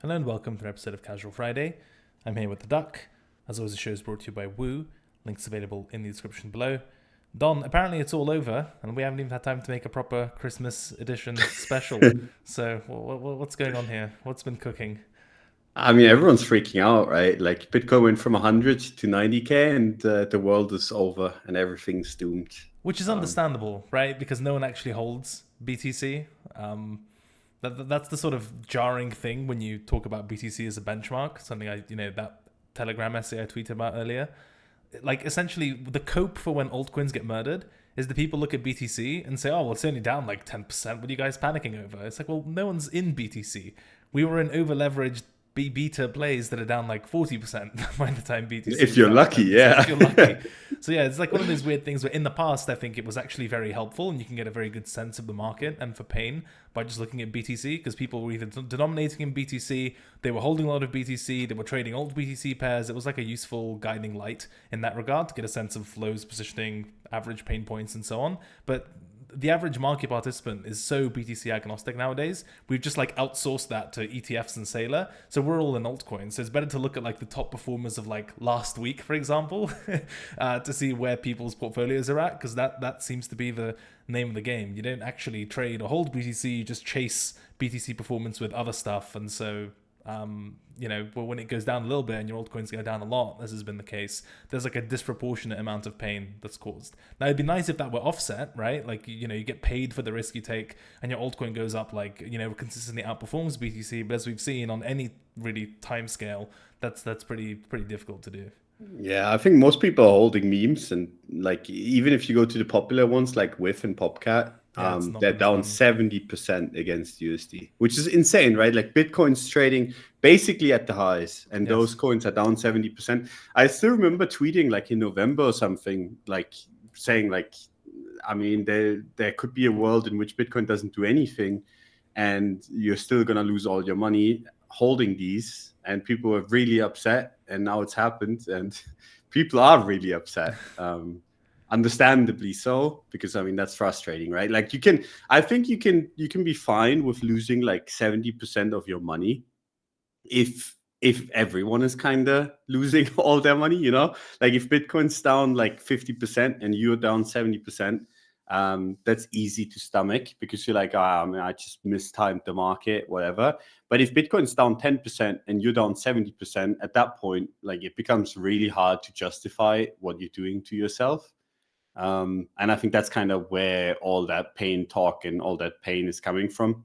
Hello and welcome to an episode of Casual Friday. I'm here with the Duck. As always, the show is brought to you by Woo. Links available in the description below. Don, apparently it's all over, and we haven't even had time to make a proper Christmas edition special. So what's going on here? What's been cooking? I mean, everyone's freaking out, right? Like Bitcoin went from 100 to 90K and the world is over and everything's doomed. Which is understandable, right? Because no one actually holds BTC. That's the sort of jarring thing when you talk about BTC as a benchmark. Something that Telegram essay I tweeted about earlier. Like essentially, the cope for when altcoins get murdered is the people look at BTC and say, "Oh, well, it's only down like 10%. What are you guys panicking over?" It's like, well, no one's in BTC. We were in over leveraged beta plays that are down like 40% by the time BTC. If you're lucky, yeah. If you're lucky. So yeah, it's like one of those weird things where in the past, I think it was actually very helpful and you can get a very good sense of the market and for pain by just looking at BTC, because people were either denominating in BTC, they were holding a lot of BTC, they were trading alt BTC pairs. It was like a useful guiding light in that regard to get a sense of flows, positioning, average pain points, and so on. But the average market participant is so BTC agnostic nowadays. We've just like outsourced that to ETFs and Sailor. So we're all in altcoins. So it's better to look at like the top performers of like last week, for example, to see where people's portfolios are at, because that seems to be the name of the game. You don't actually trade or hold BTC, you just chase BTC performance with other stuff. And so but when it goes down a little bit and your altcoins go down a lot, as has been the case, there's like a disproportionate amount of pain that's caused. Now, it'd be nice if that were offset, right? Like, you get paid for the risk you take and your altcoin goes up, like, consistently outperforms BTC. But as we've seen on any really time scale, that's pretty difficult to do. Yeah, I think most people are holding memes, and like even if you go to the popular ones like WIF and Popcat, they're down 70% against USD, which is insane, right? Like Bitcoin's trading basically at the highs, and those coins are down 70%. I still remember tweeting like in November or something, like saying like, I mean, there could be a world in which Bitcoin doesn't do anything, and you're still gonna lose all your money holding these. And people were really upset, and now it's happened, and people are really upset. Understandably so, because I mean that's frustrating, right? Like I think you can be fine with losing like 70% of your money if everyone is kind of losing all their money, like if Bitcoin's down like 50% and you're down 70%, that's easy to stomach because you're like, I mean, I just mistimed the market, whatever. But if Bitcoin's down 10% and you're down 70%, at that point, like it becomes really hard to justify what you're doing to yourself. And I think that's kind of where all that pain talk and all that pain is coming from.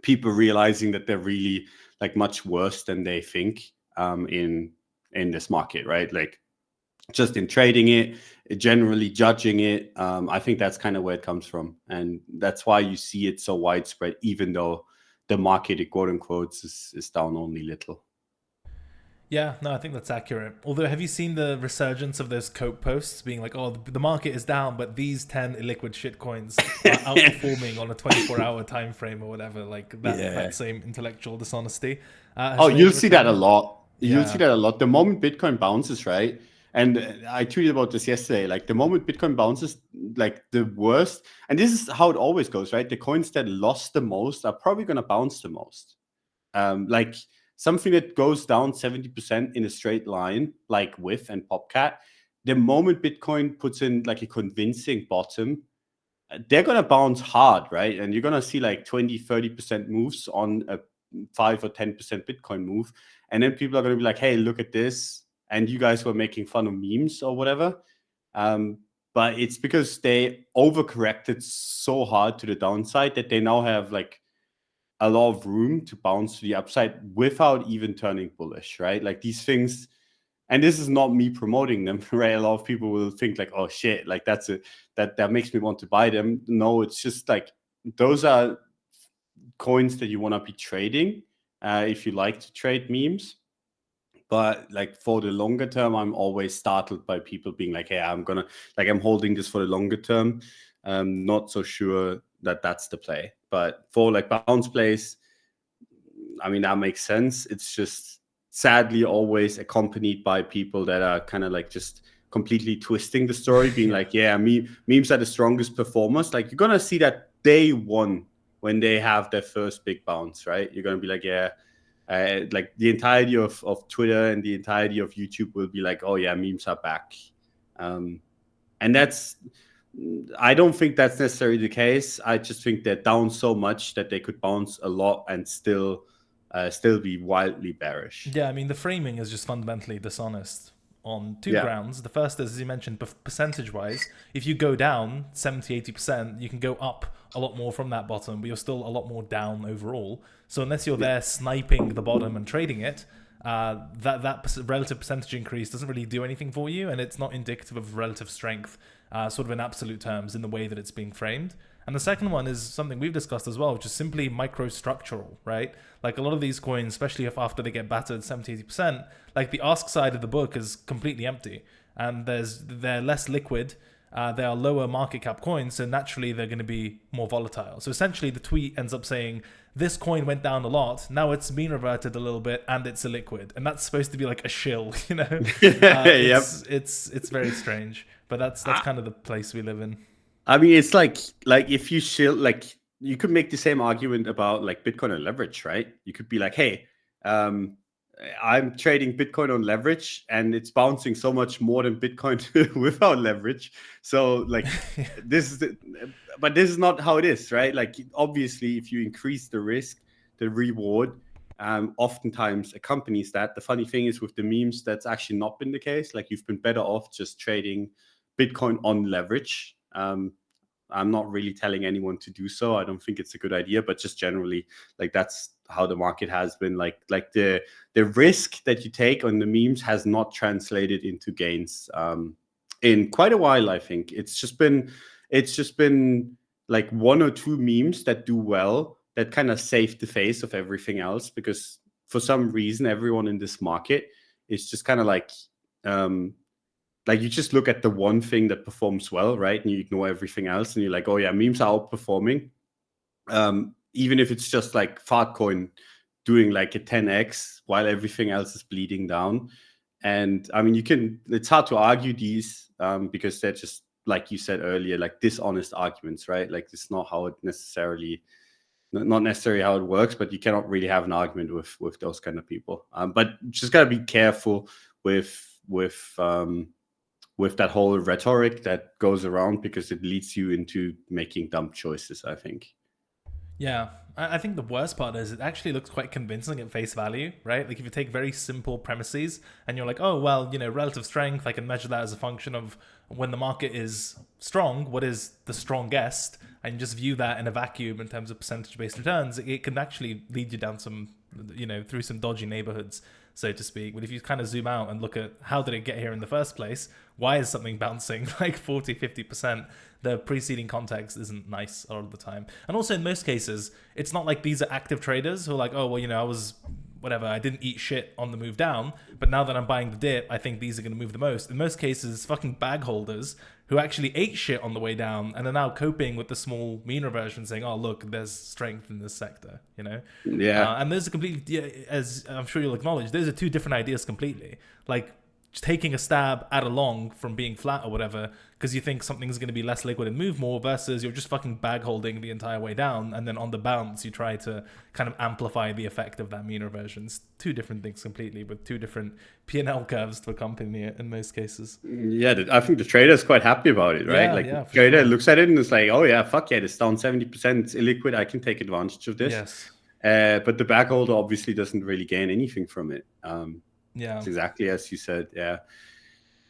People realizing that they're really like much worse than they think in this market, right? Like just in trading it, generally judging it. I think that's kind of where it comes from. And that's why you see it so widespread, even though the market, quote unquote, is down only little. Yeah, no, I think that's accurate. Although, have you seen the resurgence of those Coke posts being like, oh, the market is down, but these 10 illiquid shitcoins are outperforming on a 24-hour time frame or whatever, like that same intellectual dishonesty. You'll see that a lot. You'll see Yeah. that a lot. The moment Bitcoin bounces, right? And I tweeted about this yesterday. Like the moment Bitcoin bounces, like the worst, and this is how it always goes, right? The coins that lost the most are probably going to bounce the most. Like something that goes down 70% in a straight line, like WIF and Popcat, the moment Bitcoin puts in like a convincing bottom, they're going to bounce hard, right? And you're going to see like 20, 30% moves on a 5 or 10% Bitcoin move. And then people are going to be like, hey, look at this. And you guys were making fun of memes or whatever. But it's because they overcorrected so hard to the downside that they now have like a lot of room to bounce to the upside without even turning bullish, right? Like these things, and this is not me promoting them, right? A lot of people will think like, oh shit, like that makes me want to buy them. No, it's just like those are coins that you want to be trading if you like to trade memes. But like for the longer term, I'm always startled by people being like, hey, I'm holding this for the longer term. Not so sure that that's the play. But for like bounce plays, I mean, that makes sense. It's just sadly always accompanied by people that are kind of like just completely twisting the story, being like, yeah, memes are the strongest performers. Like you're going to see that day one when they have their first big bounce, right? You're going to be like, yeah, like the entirety of Twitter and the entirety of YouTube will be like, oh yeah, memes are back. And I don't think that's necessarily the case. I just think they're down so much that they could bounce a lot and still be wildly bearish. Yeah, I mean, the framing is just fundamentally dishonest on two grounds. The first is, as you mentioned, percentage-wise, if you go down 70, 80%, you can go up a lot more from that bottom, but you're still a lot more down overall. So unless you're there sniping the bottom and trading it, that relative percentage increase doesn't really do anything for you, and it's not indicative of relative strength, sort of in absolute terms, in the way that it's being framed. And the second one is something we've discussed as well, which is simply microstructural, right? Like a lot of these coins, especially if after they get battered 70, 80%, like the ask side of the book is completely empty, and they're less liquid. They are lower market cap coins, so naturally they're going to be more volatile. So essentially the tweet ends up saying, this coin went down a lot, now it's mean reverted a little bit, and it's illiquid. And that's supposed to be like a shill, you know? It's very strange, but that's kind of the place we live in. I mean, it's like if you shill, like you could make the same argument about like Bitcoin on leverage, right? You could be like, hey, I'm trading Bitcoin on leverage and it's bouncing so much more than Bitcoin without leverage. So like but this is not how it is, right? Like obviously if you increase the risk, the reward oftentimes accompanies that. The funny thing is with the memes, that's actually not been the case. Like you've been better off just trading Bitcoin on leverage. I'm not really telling anyone to do so. I don't think it's a good idea, but just generally, like that's how the market has been. Like the risk that you take on the memes has not translated into gains in quite a while. I think it's just been like one or two memes that do well that kind of save the face of everything else, because for some reason everyone in this market is just kind of like you just look at the one thing that performs well, right? And you ignore everything else. And you're like, oh yeah, memes are outperforming. Even if it's just like Fartcoin doing like a 10x while everything else is bleeding down. And I mean, it's hard to argue these because they're just, like you said earlier, like dishonest arguments, right? Like it's not how it not necessarily how it works, but you cannot really have an argument with those kind of people. But just gotta be careful with that whole rhetoric that goes around, because it leads you into making dumb choices, I think. Yeah, I think the worst part is it actually looks quite convincing at face value, right? Like if you take very simple premises and you're like, oh, well, you know, relative strength, I can measure that as a function of when the market is strong, what is the strongest, and just view that in a vacuum in terms of percentage-based returns, it can actually lead you down some, you know, through some dodgy neighborhoods, so to speak. But if you kind of zoom out and look at how did it get here in the first place, why is something bouncing like 40, 50%? The preceding context isn't nice a lot of the time. And also in most cases, it's not like these are active traders who are like, oh, well, you know, I didn't eat shit on the move down, but now that I'm buying the dip, I think these are going to move the most. In most cases, fucking bag holders who actually ate shit on the way down and are now coping with the small mean reversion, saying, oh, look, there's strength in this sector, you know? Yeah. And those are completely, as I'm sure you'll acknowledge, those are two different ideas completely. Like, just taking a stab at a long from being flat or whatever because you think something's going to be less liquid and move more, versus you're just fucking bag holding the entire way down, and then on the bounce you try to kind of amplify the effect of that mean reversion. It's two different things completely, with two different P&L curves to accompany it in most cases. Yeah, I think the trader is quite happy about it, right? The trader looks at it and is like, oh yeah, fuck yeah, it's down 70%, it's illiquid, I can take advantage of this. Yes. But the bag holder obviously doesn't really gain anything from it. Yeah, it's exactly as you said. Yeah,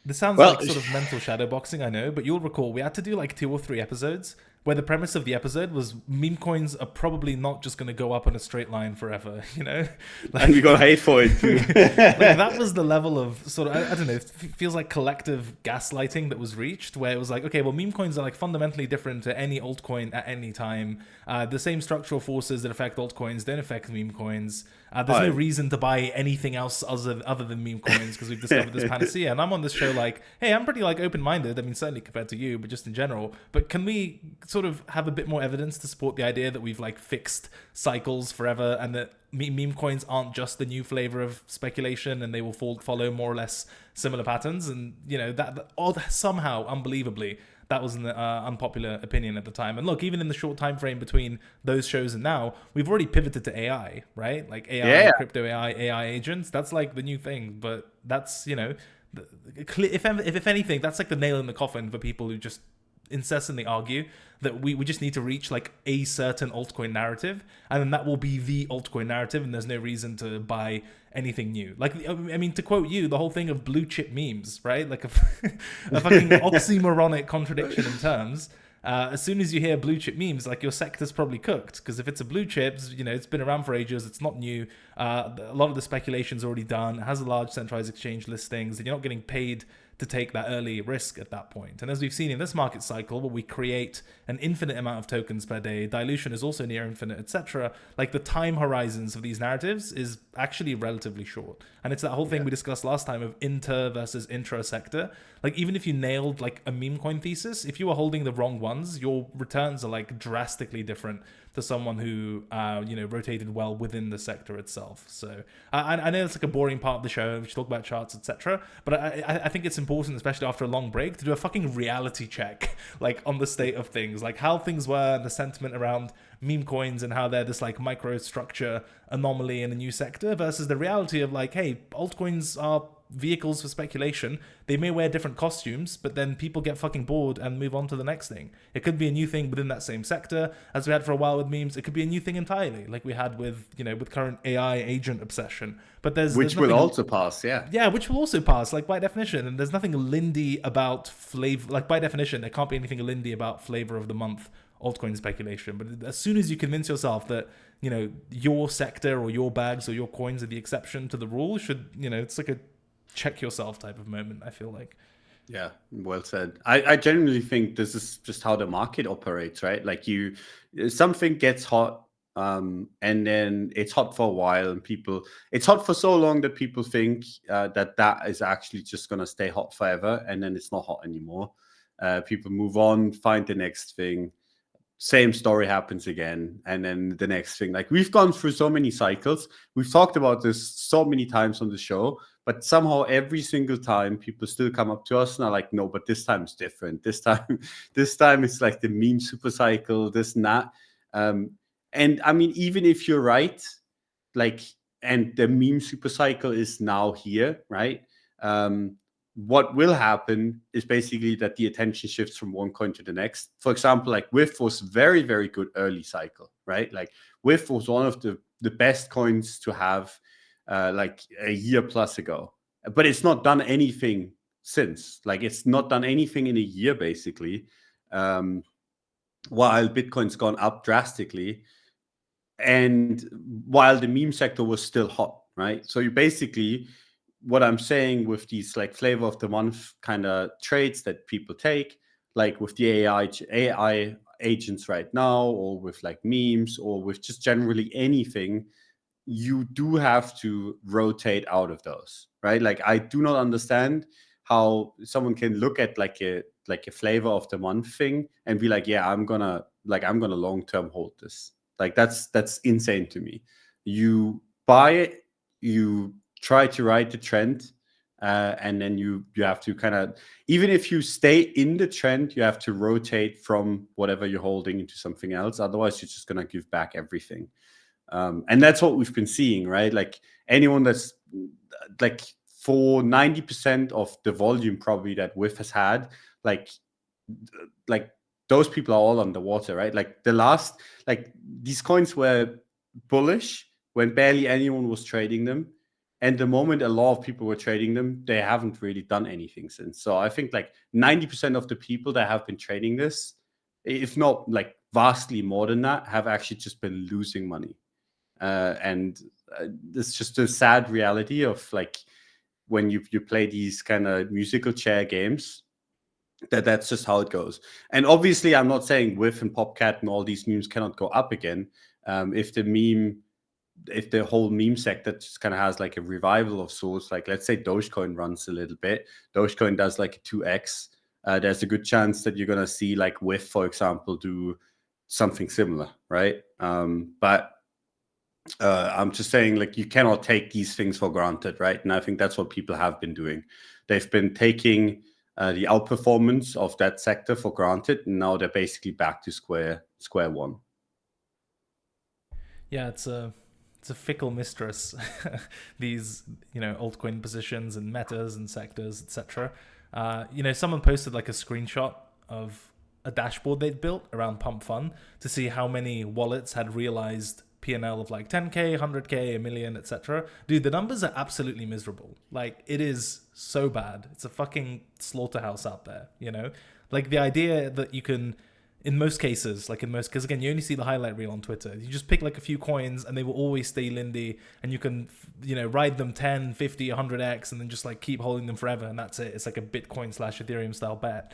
this sounds like sort of mental shadow boxing, I know, but you'll recall we had to do like 2 or 3 episodes where the premise of the episode was meme coins are probably not just going to go up in a straight line forever, you know? Like, and we got hate for it too. Like that was the level of sort of, I don't know, it feels like collective gaslighting that was reached, where it was like, okay, well, meme coins are like fundamentally different to any altcoin at any time. The same structural forces that affect altcoins don't affect meme coins. There's no reason to buy anything else other than meme coins because we've discovered this panacea. And I'm on this show like, hey, I'm pretty like open-minded. I mean, certainly compared to you, but just in general. But can we sort of have a bit more evidence to support the idea that we've like fixed cycles forever, and that meme coins aren't just the new flavor of speculation and they will follow more or less similar patterns? And, you know, that somehow, unbelievably, that was an unpopular opinion at the time. And look, even in the short time frame between those shows and now, we've already pivoted to AI, right? Like AI, crypto AI agents. That's like the new thing. But that's, you know, if anything, that's like the nail in the coffin for people who just incessantly argue that we just need to reach like a certain altcoin narrative, and then that will be the altcoin narrative, and there's no reason to buy anything new. Like, I mean, to quote you, the whole thing of blue chip memes, right? Like a fucking oxymoronic contradiction in terms. As soon as you hear blue chip memes, like your sector's probably cooked, because if it's a blue chips, you know, it's been around for ages, it's not new. A lot of the speculation's already done. It has a large centralized exchange listings, and you're not getting paid to take that early risk at that point. And as we've seen in this market cycle, where we create an infinite amount of tokens per day, dilution is also near infinite, etc. Like the time horizons of these narratives is actually relatively short. And it's that whole thing we discussed last time of inter versus intra sector. Like even if you nailed like a meme coin thesis, if you are holding the wrong ones, your returns are like drastically different to someone who you know, rotated well within the sector itself. So I know it's like a boring part of the show, we should talk about charts, etc. But I think it's important, especially after a long break, to do a fucking reality check, like on the state of things, like how things were and the sentiment around meme coins and how they're this like microstructure anomaly in a new sector versus the reality of like, hey, altcoins are vehicles for speculation. They may wear different costumes, but then people get fucking bored and move on to the next thing. It could be a new thing within that same sector, as we had for a while with memes. It could be a new thing entirely, like we had with, you know, with current AI agent obsession. But there's which nothing, will also pass, which will also pass, like by definition. And there's nothing lindy about flavor, like by definition, there can't be anything lindy about flavor of the month altcoin speculation. But as soon as you convince yourself that, you know, your sector or your bags or your coins are the exception to the rule, should, you know, it's like a check yourself type of moment, I feel like. Yeah, well said. I genuinely think this is just how the market operates, right? Like something gets hot, and then it's hot for a while, and it's hot for so long that people think that is actually just going to stay hot forever, and then it's not hot anymore. People move on, find the next thing. Same story happens again, and then the next thing. Like we've gone through so many cycles. We've talked about this so many times on the show, but somehow every single time people still come up to us and are like, no, but this time is different. This time it's like the meme super cycle, this and that. And I mean, even if you're right, like, and the meme super cycle is now here, right? What will happen is basically that the attention shifts from one coin to the next. For example, like WIF was very, very good early cycle, right? Like WIF was one of the best coins to have like a year plus ago, but it's not done anything since. Like it's not done anything in a year, basically, while Bitcoin's gone up drastically, and while the meme sector was still hot, right? So you basically, what I'm saying with these like flavor of the month kind of trades that people take, like with the AI agents right now, or with like memes, or with just generally anything, you do have to rotate out of those, right? Like I do not understand how someone can look at like a flavor of the month thing and be like, yeah, I'm gonna long-term hold this. Like that's insane to me. You buy it, you try to ride the trend, and then you have to kind of, even if you stay in the trend, you have to rotate from whatever you're holding into something else. Otherwise, you're just gonna give back everything. And that's what we've been seeing, right? Like anyone that's like for 90% of the volume probably that WIF has had, like those people are all underwater, right? Like these coins were bullish when barely anyone was trading them. And the moment a lot of people were trading them, they haven't really done anything since. So I think like 90% of the people that have been trading this, if not like vastly more than that, have actually just been losing money. And it's just a sad reality of like when you play these kind of musical chair games, that's just how it goes. And obviously, I'm not saying WIF and Popcat and all these memes cannot go up again. If the whole meme sector just kind of has like a revival of sorts, like let's say Dogecoin runs a little bit, Dogecoin does like a 2x, there's a good chance that you're going to see like WIF, for example, do something similar, right? But I'm just saying, like, you cannot take these things for granted, right? And I think that's what people have been doing. They've been taking the outperformance of that sector for granted, and now they're basically back to square one. Yeah, it's a fickle mistress. These altcoin positions and metas and sectors, etc. Someone posted like a screenshot of a dashboard they'd built around Pump Fun to see how many wallets had realized P&L of like 10k, 100k, a million, etc. Dude, the numbers are absolutely miserable. Like, it is so bad. It's a fucking slaughterhouse out there, Like, the idea that you can, in most cases, because again, you only see the highlight reel on Twitter. You just pick like a few coins and they will always stay lindy, and you can, ride them 10, 50, 100x and then just like keep holding them forever, and that's it. It's like a Bitcoin / Ethereum style bet.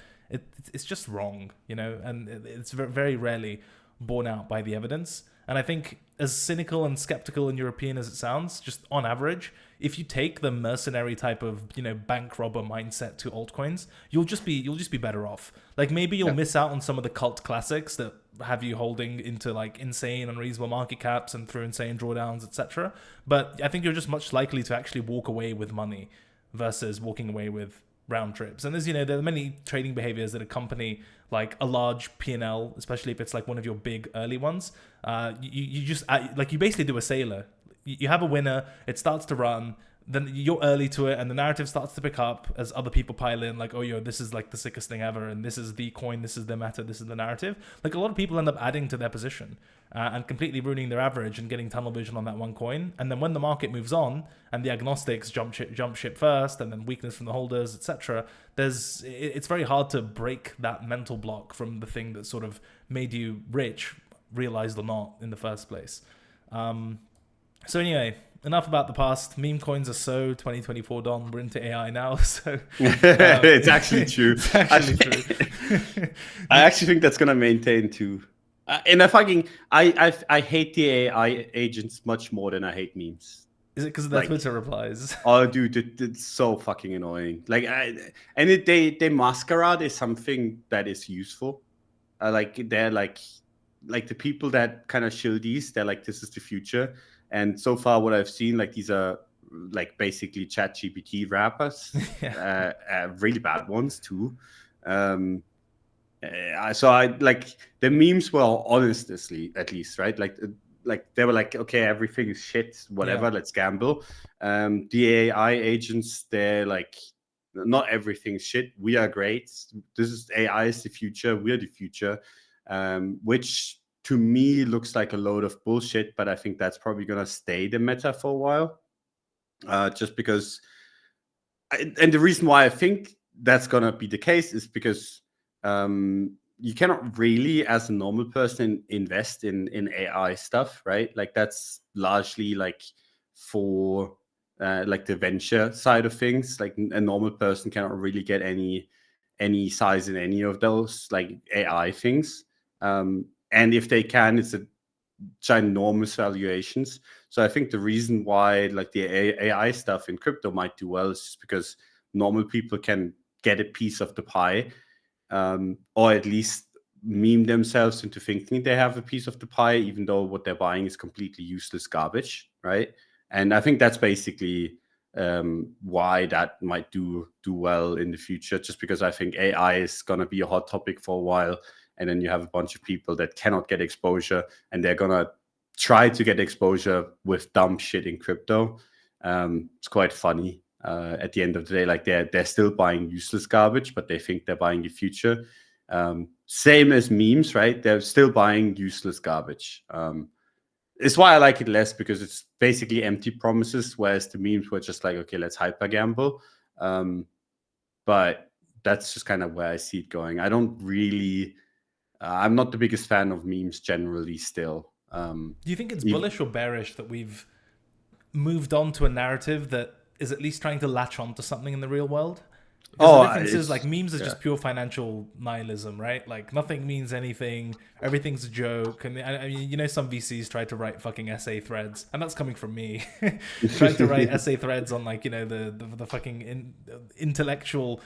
It's just wrong, and it's very rarely borne out by the evidence. And I think, as cynical and skeptical and European as it sounds, just on average, if you take the mercenary type of bank robber mindset to altcoins, you'll just be better off. Like, maybe you'll miss out on some of the cult classics that have you holding into like insane unreasonable market caps and through insane drawdowns, etc. But I think you're just much likely to actually walk away with money versus walking away with round trips. And there's there are many trading behaviors that accompany like a large P&L, especially if it's like one of your big early ones. You just like, you basically do a sailor. You have a winner, it starts to run, then you're early to it, and the narrative starts to pick up as other people pile in, like, oh, this is like the sickest thing ever, and this is the coin, this is the meta, this is the narrative. Like, a lot of people end up adding to their position and completely ruining their average and getting tunnel vision on that one coin. And then when the market moves on and the agnostics jump ship first, and then weakness from the holders, etc., it's very hard to break that mental block from the thing that sort of made you rich, realized or not, in the first place. So anyway, enough about the past. Meme coins are so 2024, Don. We're into AI now, so it's actually true. It's actually true. I actually think that's gonna maintain too. And I hate the AI agents much more than I hate memes. Is it because of their Twitter replies? Oh, dude, it's so fucking annoying. Like, they masquerade as something that is useful. They're like the people that kind of show these. They're like, this is the future. And so far, what I've seen, like, these are like basically ChatGPT rappers, really bad ones too. So I like the memes were honest, at least, right? Like they were like, okay, everything is shit, whatever, let's gamble. The AI agents, they're like, not everything's shit. We are great. AI is the future. We're the future, which to me looks like a load of bullshit, but I think that's probably going to stay the meta for a while. Just because, and the reason why I think that's going to be the case is because you cannot really, as a normal person, invest in AI stuff, right? Like, that's largely like for like the venture side of things. Like, a normal person cannot really get any size in any of those like AI things. And if they can, it's a ginormous valuations. So I think the reason why like the AI stuff in crypto might do well is just because normal people can get a piece of the pie, or at least meme themselves into thinking they have a piece of the pie, even though what they're buying is completely useless garbage, right? And I think that's basically why that might do well in the future, just because I think AI is going to be a hot topic for a while. And then you have a bunch of people that cannot get exposure, and they're going to try to get exposure with dumb shit in crypto. It's quite funny. At the end of the day, like, they're still buying useless garbage, but they think they're buying the future. Same as memes, right? They're still buying useless garbage. It's why I like it less, because it's basically empty promises, whereas the memes were just like, okay, let's hyper gamble. But that's just kind of where I see it going. I don't really... I'm not the biggest fan of memes generally still. Do you think it's bullish or bearish that we've moved on to a narrative that is at least trying to latch on to something in the real world? Because the difference is, like, memes is just pure financial nihilism, right? Like, nothing means anything. Everything's a joke. And I mean, some VCs try to write fucking essay threads, and that's coming from me. Trying to write essay threads on, like, the fucking intellectual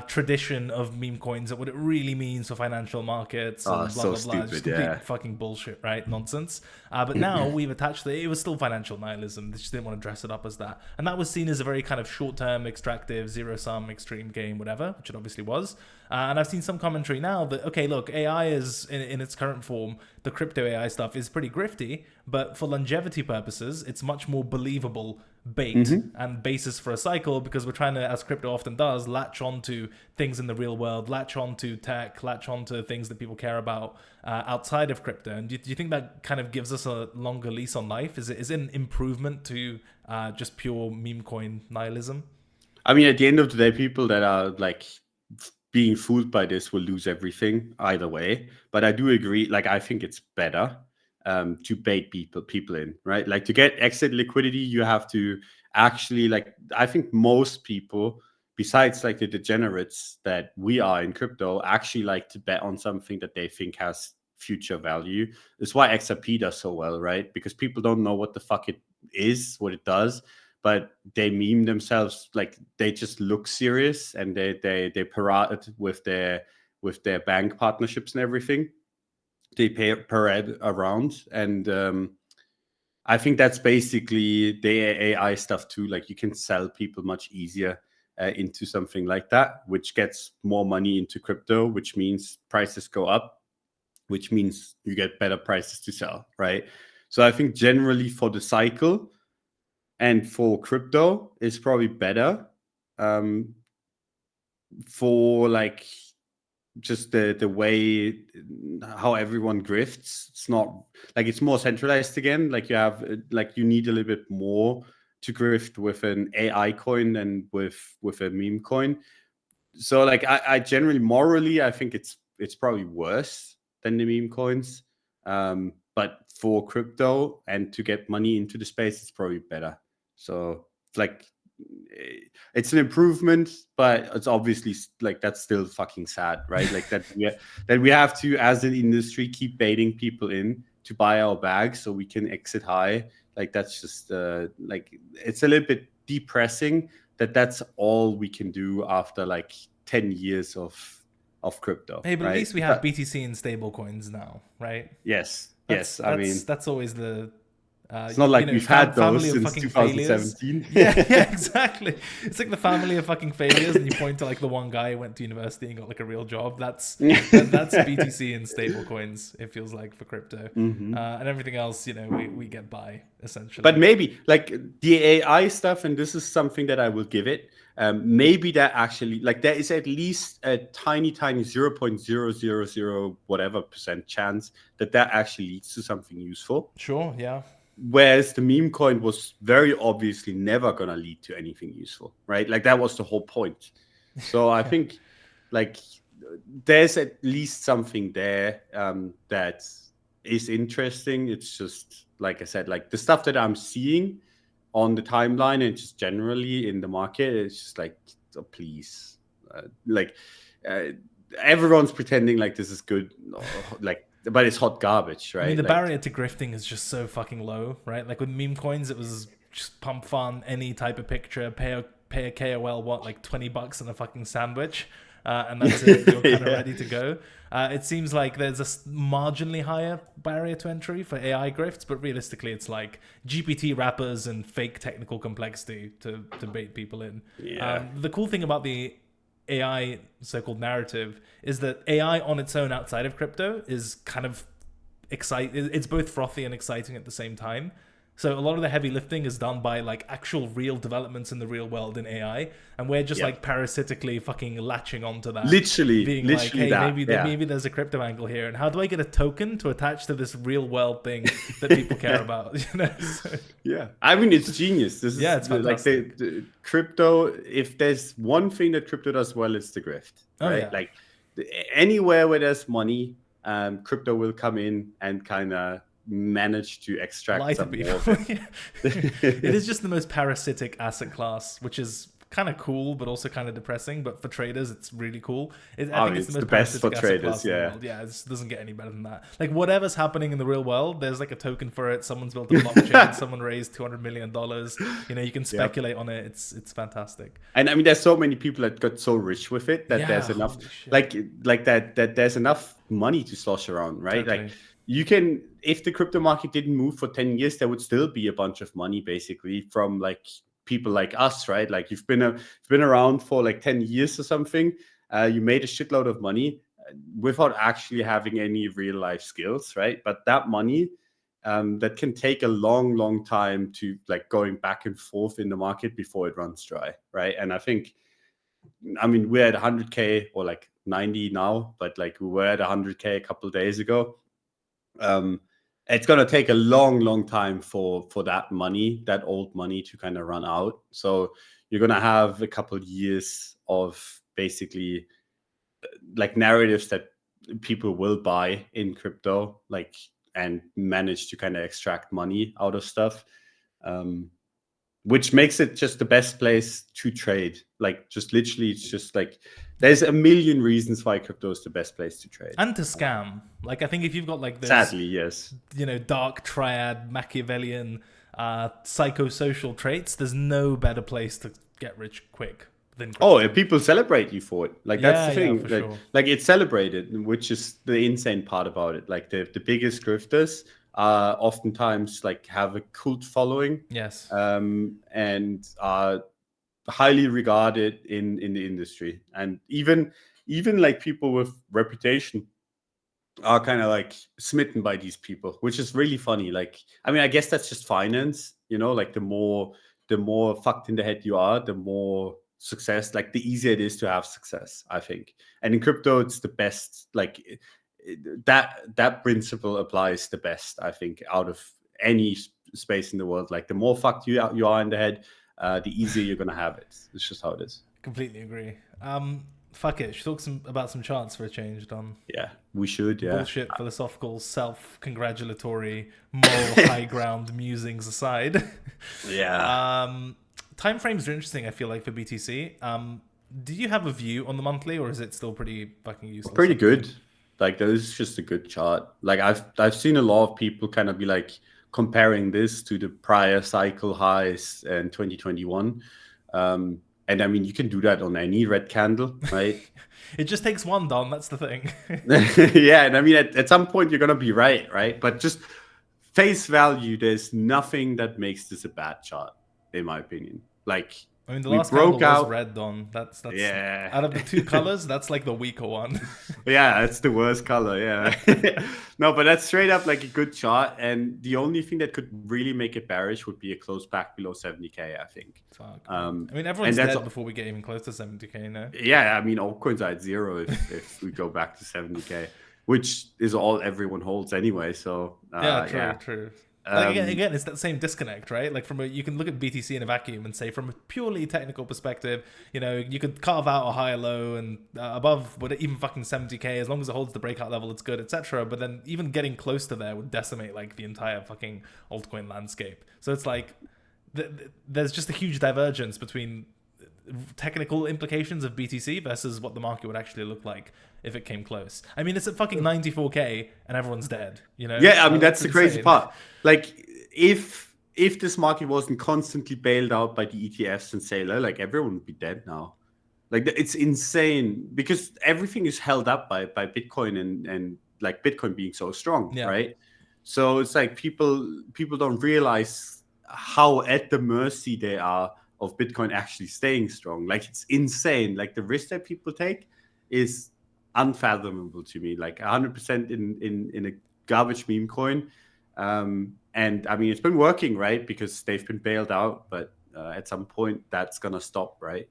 tradition of meme coins and what it really means for financial markets and blah, so blah, blah. stupid, Just complete fucking bullshit, right? Nonsense. But now we've attached it was still financial nihilism. They just didn't want to dress it up as that. And that was seen as a very kind of short-term, extractive, zero-sum, extreme game, whatever, which it obviously was. And I've seen some commentary now that, okay, look, AI is, in its current form, the crypto AI stuff is pretty grifty, but for longevity purposes, it's much more believable bait and basis for a cycle, because we're trying to, as crypto often does, latch onto things in the real world, latch onto tech, latch onto things that people care about outside of crypto. And do you think that kind of gives us a longer lease on life? Is it an improvement to just pure meme coin nihilism? I mean, at the end of the day, people that are like being fooled by this will lose everything either way. But I do agree, like, I think it's better to bait people in, right? Like, to get exit liquidity, you have to actually, like, I think most people, besides like the degenerates that we are in crypto, actually like to bet on something that they think has future value. That's why XRP does so well, right? Because people don't know what the fuck it is, what it does, but they meme themselves, like they just look serious, and they parade with their bank partnerships and everything. They parade around, and I think that's basically the AI stuff too. Like, you can sell people much easier into something like that, which gets more money into crypto, which means prices go up, which means you get better prices to sell, right? So I think generally for the cycle and for crypto, it's probably better. For like just the way how everyone grifts, it's not like, it's more centralized again. Like, you have like, you need a little bit more to grift with an AI coin than with a meme coin. So like, I generally, morally, I think it's probably worse than the meme coins. But for crypto and to get money into the space, it's probably better. So like, it's an improvement, but it's obviously like, that's still fucking sad, right? Like, that we have to, as an industry, keep baiting people in to buy our bags so we can exit high. Like, that's just like, it's a little bit depressing that that's all we can do after like 10 years of crypto. Hey, but right? at least we have BTC and stable coins now, right? Yes. I mean, that's always the it's not like we've had those family of since fucking 2017. Yeah, exactly. It's like the family of fucking failures, and you point to like the one guy who went to university and got like a real job. That's BTC and stable coins, it feels like, for crypto. And everything else, we get by, essentially. But maybe like the AI stuff, and this is something that I will give it, maybe that actually, like, there is at least a tiny 0.000 whatever % chance that actually leads to something useful. Sure, yeah. Whereas the meme coin was very obviously never going to lead to anything useful, right? Like, that was the whole point. So I think like there's at least something there that is interesting. It's just, like I said, like the stuff that I'm seeing on the timeline and just generally in the market, it's just like, oh, please, everyone's pretending like this is good, like, but it's hot garbage, right? I mean, the like, barrier to grifting is just so fucking low, right? Like, with meme coins, it was just pump fun, any type of picture, pay a KOL like $20 and a fucking sandwich, and that's it. You're kind of ready to go. It seems like there's a marginally higher barrier to entry for AI grifts, but realistically, it's like GPT wrappers and fake technical complexity to bait people in. The cool thing about the AI so-called narrative is that AI on its own outside of crypto is kind of exciting. It's both frothy and exciting at the same time. So a lot of the heavy lifting is done by like actual real developments in the real world in AI, and we're just like parasitically fucking latching onto that. Literally, being like, hey, maybe there's a crypto angle here, and how do I get a token to attach to this real world thing that people care about? So, I mean, it's genius. This is it's fantastic. Like the crypto. If there's one thing that crypto does well, it's the grift, right? Like anywhere where there's money, crypto will come in and kind of manage to extract some more of it. It is just the most parasitic asset class, which is kind of cool, but also kind of depressing. But for traders, it's really cool. I Oh, think it's the it's most the best for parasitic asset traders, class in the yeah. world. Yeah, it doesn't get any better than that. Like whatever's happening in the real world, there's like a token for it. Someone's built a blockchain. Someone raised $200 million. You know, you can speculate on it. It's fantastic. And I mean, there's so many people that got so rich with it that there's enough, like that there's enough money to slosh around, right? Totally. Like you can, if the crypto market didn't move for 10 years, there would still be a bunch of money basically from like people like us, right? Like you've been around for like 10 years or something. You made a shitload of money without actually having any real life skills, right? But that money, that can take a long time to like going back and forth in the market before it runs dry, right? And I think, I mean, we're at 100K or like 90 now, but like we were at 100K a couple of days ago. It's going to take a long time for that money, that old money, to kind of run out. So you're going to have a couple of years of basically like narratives that people will buy in crypto, like, and manage to kind of extract money out of stuff, which makes it just the best place to trade. Like just literally, it's just like there's a million reasons why crypto is the best place to trade and to scam. Like I think if you've got like those, sadly, yes, you know, dark triad, Machiavellian, psychosocial traits, there's no better place to get rich quick than crypto. Oh, people celebrate you for it. Like that's the thing. Yeah, sure. Like it's celebrated, which is the insane part about it. Like the biggest grifters oftentimes like have a cult following. Yes. And are highly regarded in the industry. And even like people with reputation are kind of like smitten by these people, which is really funny. Like, I mean, I guess that's just finance, you know, like the more fucked in the head you are, the more success, like the easier it is to have success, I think. And in crypto, it's the best, like that principle applies the best, I think, out of any space in the world. Like the more fucked you are in the head, the easier you're gonna have it. It's just how it is. Completely agree. Fuck it. Should talk about some charts for a change, Don. Yeah, we should. Yeah. Bullshit, philosophical, self-congratulatory, moral high ground musings aside. Yeah. Timeframes are interesting, I feel like, for BTC. Do you have a view on the monthly, or is it still pretty fucking useless? Pretty good. Like, that is just a good chart. Like, I've seen a lot of people kind of be like comparing this to the prior cycle highs in 2021. And I mean, you can do that on any red candle, right? It just takes one, Don. That's the thing. Yeah, and I mean, at some point you're gonna be right? But just face value, there's nothing that makes this a bad chart, in my opinion. Like, I mean, the last candle was red, Don. That's yeah. Out of the two colors, that's like the weaker one. Yeah, that's the worst color. Yeah. No, but that's straight up like a good chart. And the only thing that could really make it bearish would be a close back below 70K, I think. I mean, everyone's dead before we get even close to 70K, no? Yeah, I mean, altcoins are at zero if we go back to 70K, which is all everyone holds anyway. So true. Like again, it's that same disconnect, right? Like you can look at BTC in a vacuum and say, from a purely technical perspective, you know, you could carve out a higher low and above, even fucking 70K, as long as it holds the breakout level, it's good, etc. But then even getting close to there would decimate like the entire fucking altcoin landscape. So it's like there's just a huge divergence between technical implications of BTC versus what the market would actually look like if it came close. I mean, it's at fucking 94K and everyone's dead, you know? Yeah, I mean, that's the crazy part. Like, if this market wasn't constantly bailed out by the ETFs and Sailor, like, everyone would be dead now. Like, it's insane because everything is held up by Bitcoin and like Bitcoin being so strong, right? So it's like people don't realize how at the mercy they are of Bitcoin actually staying strong. Like, it's insane. Like, the risk that people take is unfathomable to me. Like 100% in a garbage meme coin. And I mean, it's been working, right? Because they've been bailed out, but at some point that's going to stop, right?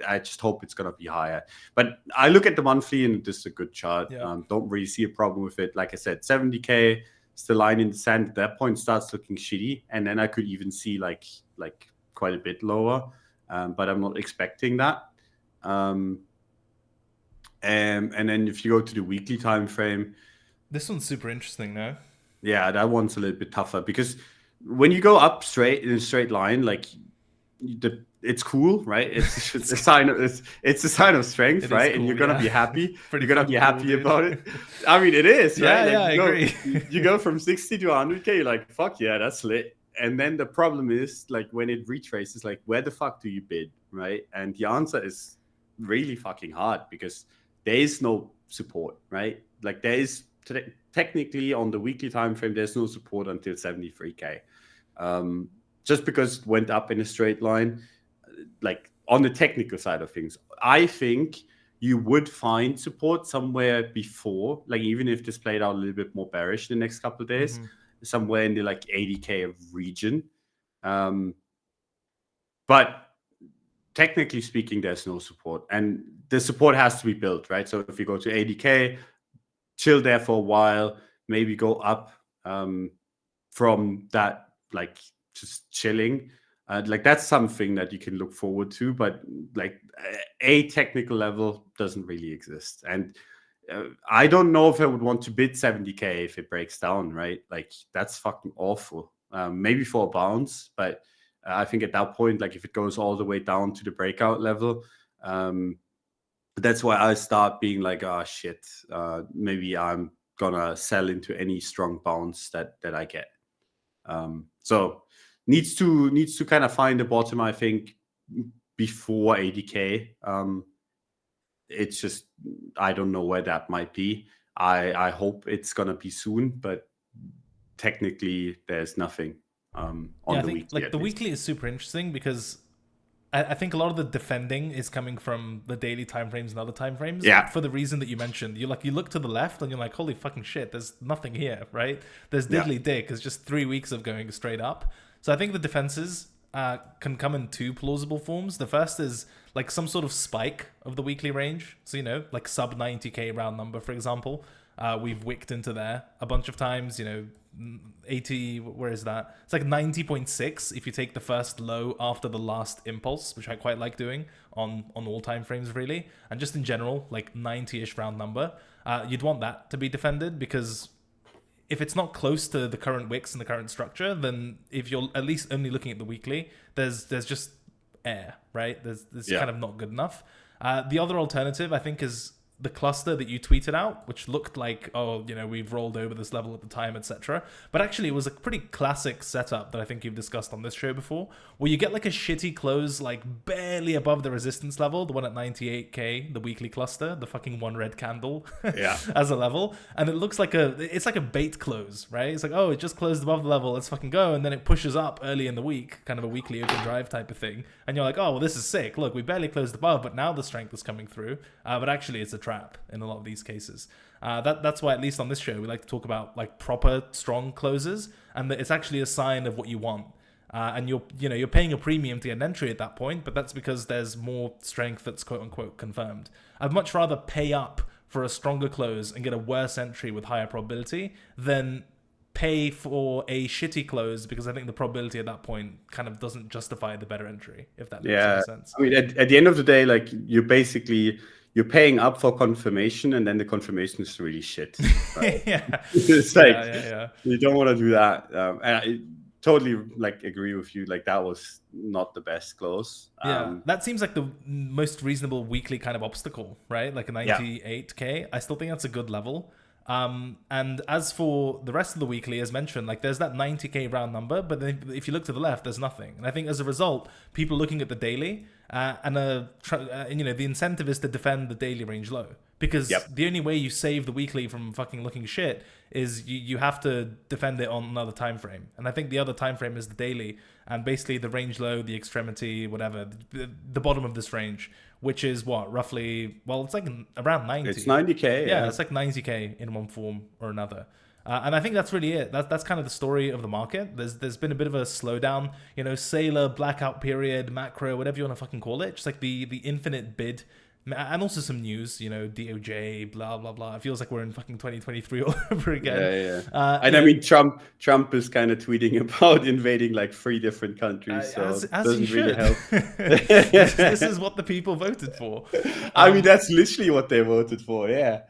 I just hope it's going to be higher. But I look at the monthly and this is a good chart. Don't really see a problem with it. Like I said, 70K is the line in the sand. At that point starts looking shitty. And then I could even see like quite a bit lower, but I'm not expecting that. And then if you go to the weekly time frame, this one's super interesting, no? Yeah, that one's a little bit tougher because when you go up straight in a straight line, like the it's cool, right? It's a sign of it's a sign of strength, right? Cool, and you're gonna be happy. You're gonna be happy cool, about it. I mean, it is, right? Yeah, I agree. You go from 60 to 100K, you're like, fuck yeah, that's lit. And then the problem is, like, when it retraces, like, where the fuck do you bid, right? And the answer is really fucking hard because there is no support, right? Like, there is technically on the weekly time frame, there's no support until 73K. Just because it went up in a straight line, like on the technical side of things, I think you would find support somewhere before, like even if this played out a little bit more bearish in the next couple of days, somewhere in the like 80K region. But technically speaking, there's no support, and the support has to be built, right? So if you go to 80K, chill there for a while, maybe go up from that, like just chilling. Like that's something that you can look forward to, but like a technical level doesn't really exist. And I don't know if I would want to bid 70K if it breaks down, right? Like that's fucking awful. Maybe for a bounce, but I think at that point, like if it goes all the way down to the breakout level, that's why I start being like, oh shit, maybe I'm gonna sell into any strong bounce that I get. So needs to kind of find the bottom, I think, before 80K. It's just, I don't know where that might be. I hope it's gonna be soon, but technically there's nothing on the weekly. Like the weekly is super interesting because I think a lot of the defending is coming from the daily timeframes and other timeframes. Yeah. For the reason that you mentioned, you look to the left and you're like, holy fucking shit, there's nothing here, right? There's diddly dick. It's just 3 weeks of going straight up. So I think the defenses can come in two plausible forms. The first is like some sort of spike of the weekly range. So, like sub 90K round number, for example. We've wicked into there a bunch of times, 80, where is that? It's like 90.6 if you take the first low after the last impulse, which I quite like doing on all time frames, really. And just in general, like 90-ish round number. You'd want that to be defended because if it's not close to the current wicks and the current structure, then if you're at least only looking at the weekly, there's just air, right? There's kind of not good enough. The other alternative, I think, is the cluster that you tweeted out, which looked like, we've rolled over this level at the time, etc. But actually, it was a pretty classic setup that I think you've discussed on this show before, where you get like a shitty close, like barely above the resistance level, the one at 98K, the weekly cluster, the fucking one red candle as a level. And it looks like it's like a bait close, right? It's like, oh, it just closed above the level, let's fucking go. And then it pushes up early in the week, kind of a weekly open drive type of thing. And you're like, oh, well, this is sick. Look, we barely closed above, but now the strength is coming through. But actually, it's a trap in a lot of these cases. That's why, at least on this show, we like to talk about like proper strong closes, and that it's actually a sign of what you want. And you're paying a premium to get an entry at that point, but that's because there's more strength that's quote unquote confirmed. I'd much rather pay up for a stronger close and get a worse entry with higher probability than pay for a shitty close, because I think the probability at that point kind of doesn't justify the better entry, if that makes any sense. I mean, at the end of the day, like you're paying up for confirmation, and then the confirmation is really shit. Right? It's like you don't want to do that. And I totally like agree with you. Like that was not the best close. That seems like the most reasonable weekly kind of obstacle, right? Like a 98K. I still think that's a good level. And as for the rest of the weekly, as mentioned, like there's that 90K round number, but then if you look to the left, there's nothing. And I think as a result, people looking at the daily the incentive is to defend the daily range low, because the only way you save the weekly from fucking looking shit is you have to defend it on another time frame. And I think the other time frame is the daily, and basically the range low, the extremity, whatever, the bottom of this range, which is what, roughly, well, it's like around 90. It's 90K. Yeah, it's like 90K in one form or another. And I think that's really it. That's kind of the story of the market. There's been a bit of a slowdown, sailor, blackout period, macro, whatever you want to fucking call it. Just like the infinite bid, and also some news, DOJ, blah, blah, blah. It feels like we're in fucking 2023 all over again. And I mean, Trump is kind of tweeting about invading like 3 different countries, so it doesn't really help. This is what the people voted for. I mean, that's literally what they voted for, yeah.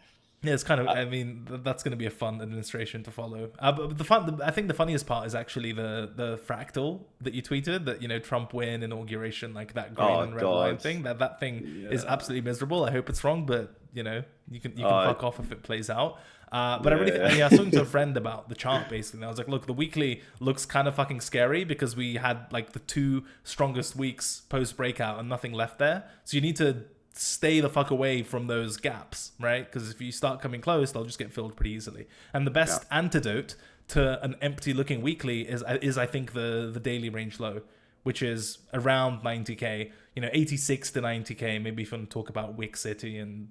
Yeah, it's kind of. I mean, that's going to be a fun administration to follow. But I think the funniest part is actually the fractal that you tweeted. That Trump win inauguration, like that green and red line thing. That thing is absolutely miserable. I hope it's wrong, but you can fuck off if it plays out. But I really, I was talking to a friend about the chart basically. And I was like, look, the weekly looks kind of fucking scary because we had like the 2 strongest weeks post breakout and nothing left there. So you need to stay the fuck away from those gaps, right? Because if you start coming close, they'll just get filled pretty easily. And the best antidote to an empty looking weekly is I think the daily range low, which is around 90k, 86 to 90k. Maybe if you want to talk about Wick City and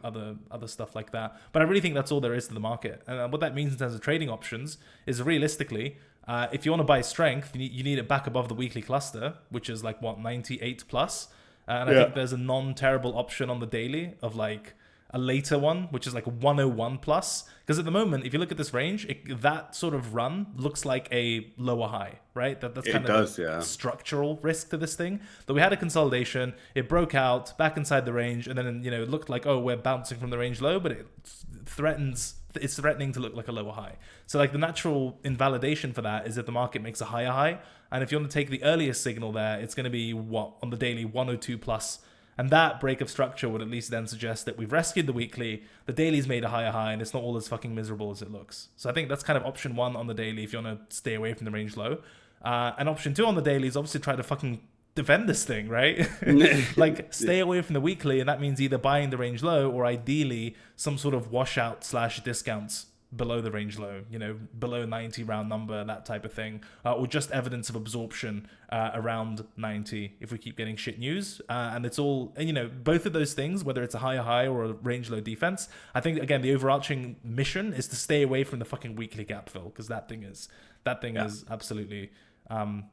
other stuff like that. But I really think that's all there is to the market. And what that means in terms of trading options is realistically, if you want to buy strength, you need it back above the weekly cluster, which is like 98 plus. And I think there's a non-terrible option on the daily of like a later one, which is like 101 plus. Because at the moment, if you look at this range, that sort of run looks like a lower high, right? That's kind of structural risk to this thing. But we had a consolidation, it broke out back inside the range, and then it looked like, oh, we're bouncing from the range low, but it's threatening to look like a lower high. So like the natural invalidation for that is if the market makes a higher high. And if you want to take the earliest signal there, it's going to be on the daily 102 plus. And that break of structure would at least then suggest that we've rescued the weekly, the daily's made a higher high, and it's not all as fucking miserable as it looks. So I think that's kind of option 1 on the daily if you want to stay away from the range low. And option 2 on the daily is obviously try to fucking defend this thing, right? Like stay away from the weekly, and that means either buying the range low or ideally some sort of washout / discounts below the range low, below 90 round number, that type of thing, or just evidence of absorption around 90 if we keep getting shit news. And it's all, both of those things, whether it's a higher high or a range low defense, I think, again, the overarching mission is to stay away from the fucking weekly gap fill, because that thing is absolutely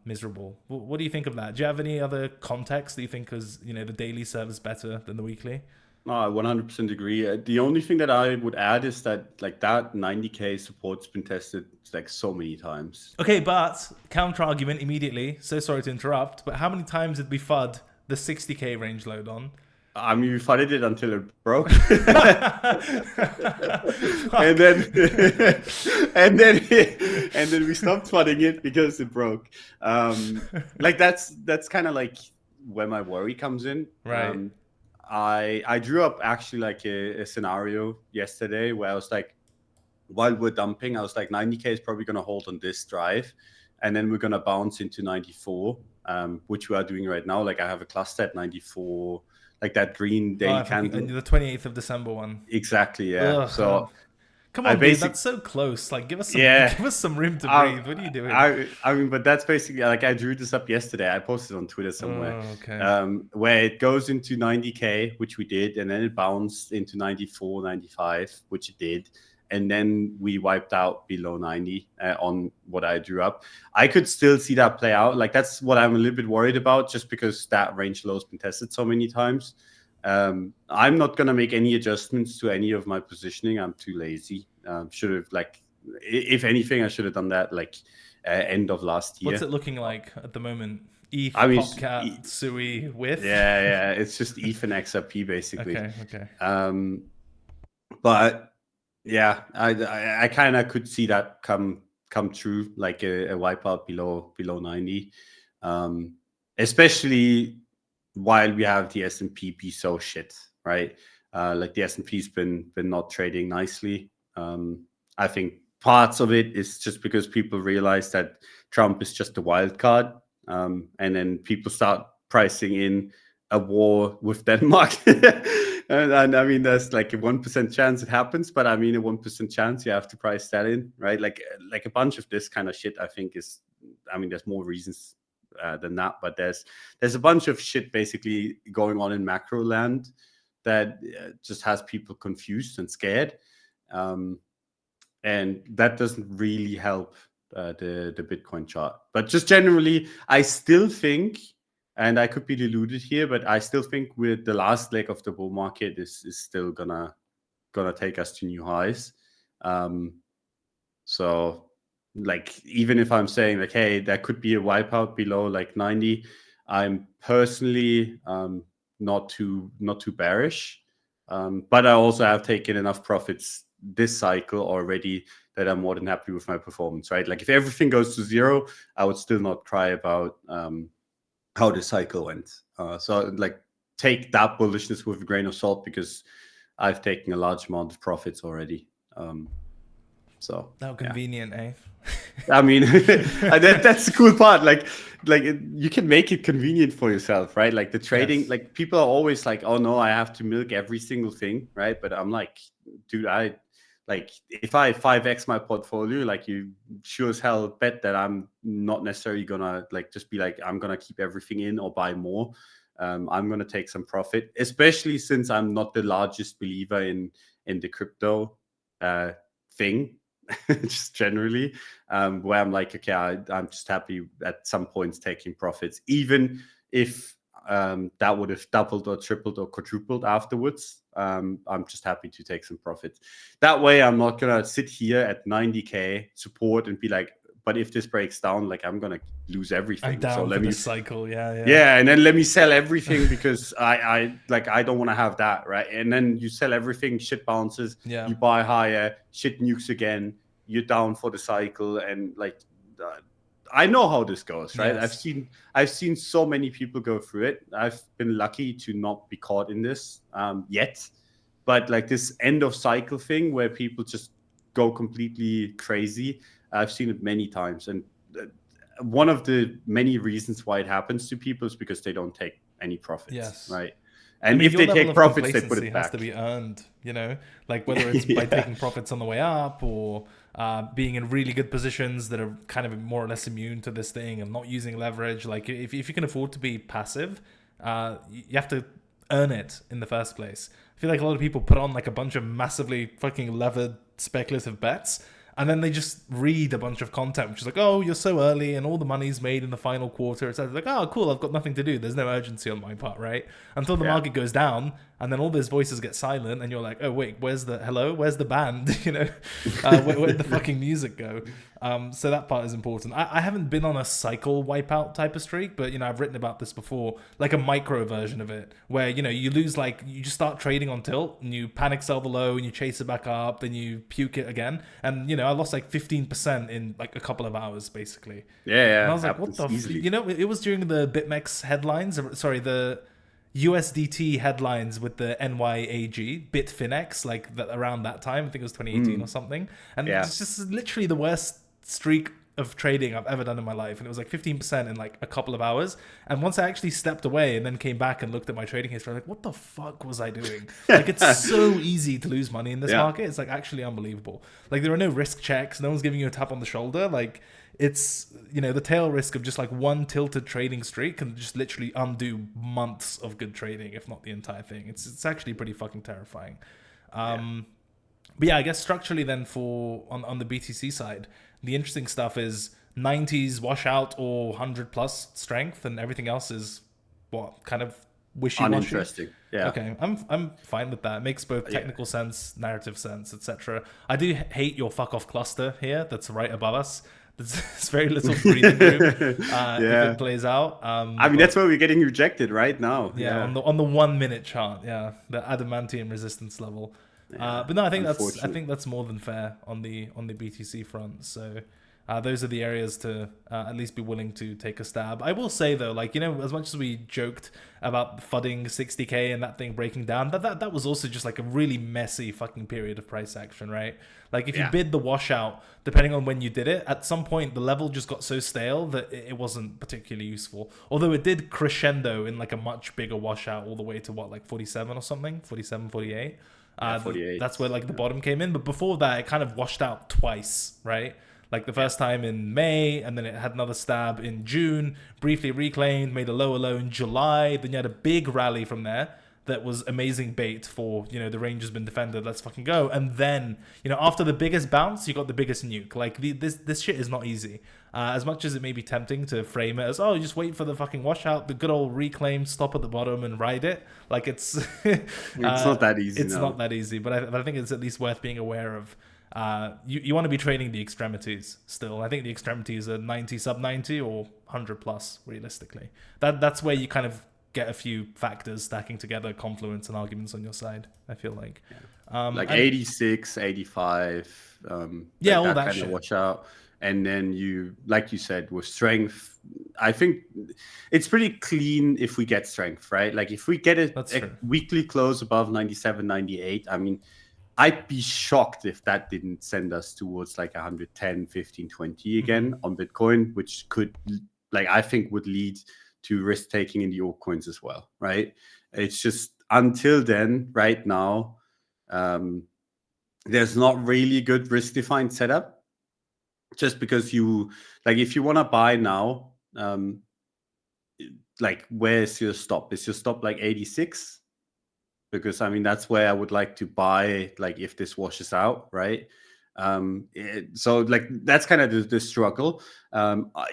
miserable. What do you think of that? Do you have any other context that you think is, the daily serves better than the weekly? No, I 100% agree. The only thing that I would add is that like that 90k support's been tested like so many times. Okay, but counter argument immediately. So sorry to interrupt, but how many times did we FUD the 60k range load on? I mean, we FUDded it until it broke, and then we stopped FUDding it because it broke. Like that's kind of like where my worry comes in, right? I drew up actually like a scenario yesterday where I was like, while we're dumping, I was like 90k is probably going to hold on this drive, and then we're going to bounce into 94, which we are doing right now. Like I have a cluster at 94, like that green daily candle. The 28th of December one. Exactly, yeah. Ugh, so come on, dude, that's so close. Like, give us some room to breathe. What are you doing? I mean, but that's basically like I drew this up yesterday. I posted on Twitter somewhere. Oh, okay. Where it goes into 90k, which we did, and then it bounced into 94, 95, which it did, and then we wiped out below 90 on what I drew up. I could still see that play out. Like that's what I'm a little bit worried about, just because that range low has been tested so many times. I'm not going to make any adjustments to any of my positioning. I'm too lazy. Should have, like, if anything, I should have done that like end of last year. What's it looking like at the moment? ETH, Popcat, Sui, with? Yeah. It's just ETH and XRP basically. Okay. But yeah, I kind of could see that come true, like a wipeout below 90, especially while we have the S&P be so shit, right? Like the S&P's been not trading nicely. I think parts of it is just because people realize that Trump is just a wild card, and then people start pricing in a war with Denmark. and I mean, there's like a 1% chance it happens, but I mean, a 1% chance you have to price that in, right? Like a bunch of this kind of shit, I think is, I mean, there's more reasons than that, but there's a bunch of shit basically going on in macro land that just has people confused and scared, and that doesn't really help the Bitcoin chart. But just generally, I still think, and I could be deluded here, but I still think with the last leg of the bull market is still gonna take us to new highs. So like, even if I'm saying like, hey, there could be a wipeout below like 90, I'm personally not too bearish. But I also have taken enough profits this cycle already that I'm more than happy with my performance, right? Like if everything goes to zero, I would still not cry about how the cycle went. So like take that bullishness with a grain of salt, because I've taken a large amount of profits already. So how convenient, eh? I mean, that's the cool part. Like you can make it convenient for yourself, right? Like the trading, Yes. like people are always like, oh no, I have to milk every single thing, right? But I'm like, dude, like if I 5x my portfolio, like you sure as hell bet that I'm not necessarily gonna like just be like, I'm gonna keep everything in or buy more. I'm gonna take some profit, especially since I'm not the largest believer in the crypto thing. Just generally, where I'm like, okay, I'm just happy at some points taking profits, even if that would have doubled or tripled or quadrupled afterwards. I'm just happy to take some profits. That way, I'm not gonna sit here at 90K support and be like, but if this breaks down, like I'm gonna lose everything. I'm down for this cycle. Yeah, and then let me sell everything because I don't want to have that, right? And then you sell everything, shit bounces, you buy higher, shit nukes again, you're down for the cycle, and like I know how this goes, right? Yes. I've seen so many people go through it. I've been lucky to not be caught in this yet, but like this end of cycle thing where people just go completely crazy, I've seen it many times, and one of the many reasons why it happens to people is because they don't take any profits, right? And if they take profits, they put it back. Has to be earned, you know, like whether it's by taking profits on the way up or being in really good positions that are kind of more or less immune to this thing and not using leverage. Like if you can afford to be passive, you have to earn it in the first place. I feel like a lot of people put on like a bunch of massively fucking levered speculative bets, and then they just read a bunch of content, which is like, oh, you're so early and all the money's made in the final quarter. It's like, oh, cool, I've got nothing to do. There's no urgency on my part, right? Until the market goes down, and then all those voices get silent, and you're like, oh, wait, where's the band? You know, where'd the fucking music go? So that part is important. I haven't been on a cycle wipeout type of streak, but, you know, I've written about this before, like a micro version of it, where, you know, you lose, like, you just start trading on tilt, and you panic sell the low, and you chase it back up, then you puke it again, and, you know, I lost like 15% in like a couple of hours, basically. Yeah. And I was like, what the you know, it was during the BitMEX headlines, sorry, the USDT headlines with the NYAG, Bitfinex, like around that time. I think it was 2018 or something. And it's just literally the worst streak of trading I've ever done in my life. And it was like 15% in like a couple of hours. And once I actually stepped away and then came back and looked at my trading history, I'm like, what the fuck was I doing? Like, it's so easy to lose money in this market. It's like actually unbelievable. Like, there are no risk checks. No one's giving you a tap on the shoulder. Like, it's, you know, the tail risk of just like one tilted trading streak can just literally undo months of good trading, if not the entire thing. It's actually pretty fucking terrifying. But yeah, I guess structurally then on the BTC side, the interesting stuff is 90s washout or 100 plus strength, and everything else is what kind of wishy-washy. Uninteresting. Yeah. Okay, I'm fine with that. It makes both technical sense, narrative sense, etc. I do hate your fuck off cluster here. That's right above us. There's very little breathing room if it plays out. I mean, that's where we're getting rejected right now. Yeah, on the 1 minute chart. Yeah, the adamantium resistance level. But no, I think that's more than fair on the BTC front. So those are the areas to at least be willing to take a stab. I will say though, like, you know, as much as we joked about fudding 60K and that thing breaking down, that was also just like a really messy fucking period of price action, right? Like if you bid the washout, depending on when you did it, at some point the level just got so stale that it wasn't particularly useful. Although it did crescendo in like a much bigger washout all the way to what, like 47 or something, 47, 48. 48. That's where like the bottom came in. But before that, it kind of washed out twice, right? Like the first time in May, and then it had another stab in June, briefly reclaimed, made a lower low in July. Then you had a big rally from there that was amazing bait for, you know, the range has been defended, let's fucking go. And then, you know, after the biggest bounce, you got the biggest nuke. Like this shit is not easy. As much as it may be tempting to frame it as, oh, just wait for the fucking washout, the good old reclaim, stop at the bottom and ride it. Like it's it's not that easy. It's not that easy, but I think it's at least worth being aware of. You want to be trading the extremities still. I think the extremities are 90 sub 90 or 100 plus realistically. That's where you kind of get a few factors stacking together, confluence and arguments on your side, I feel like. Like 86, 85, yeah, like all that that kind shit. of wash out. And then you, like you said, with strength, I think it's pretty clean if we get strength, right? Like if we get a weekly close above 97, 98, I mean, I'd be shocked if that didn't send us towards like 110, 15, 20 again on Bitcoin, which could, like, I think would lead to risk taking in the altcoins as well, right? It's just until then, right now, there's not really good risk defined setup, just because you, like, if you want to buy now, like, where's your stop? Is your stop like 86? Because I mean, that's where I would like to buy, like, if this washes out, right? So like that's kind of the struggle,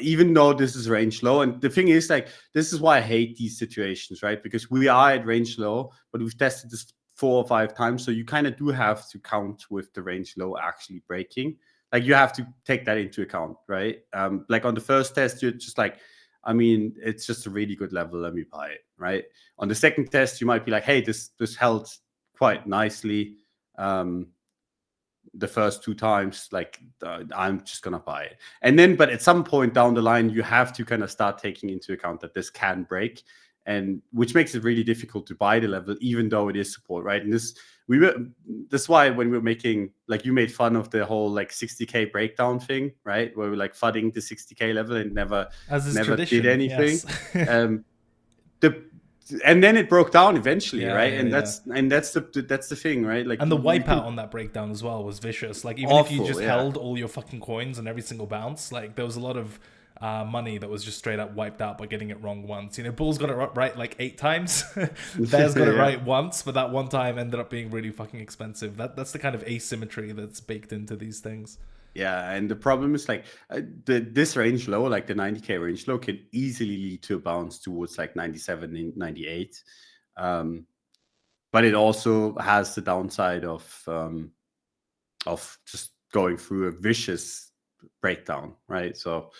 even though this is range low. And the thing is, like, this is why I hate these situations, right? Because we are at range low, but we've tested this 4 or 5 times, so you kind of do have to count with the range low actually breaking. Like, you have to take that into account, right? Like on the first test, you're just like, I mean, it's just a really good level, let me buy it, right? On the second test, you might be like, hey, this held quite nicely the first 2 times, like, I'm just gonna buy it. And then, but at some point down the line, you have to kind of start taking into account that this can break, and which makes it really difficult to buy the level, even though it is support, right? And that's why when we were making, like, you made fun of the whole like 60K breakdown thing, right? Where we're like fudding the 60K level and never did anything. Yes. And then it broke down eventually, right? And that's the thing, right? Like, and the wipeout on that breakdown as well was vicious. Like, even if you just held all your fucking coins on every single bounce, like, there was a lot of money that was just straight up wiped out by getting it wrong once. You know, Bull's got it right like 8 times. Bear's got it right once, but that one time ended up being really fucking expensive. That's the kind of asymmetry that's baked into these things. Yeah, and the problem is, like, this range low, like the 90K range low, can easily lead to a bounce towards like 97, 98. But it also has the downside of just going through a vicious breakdown, right? So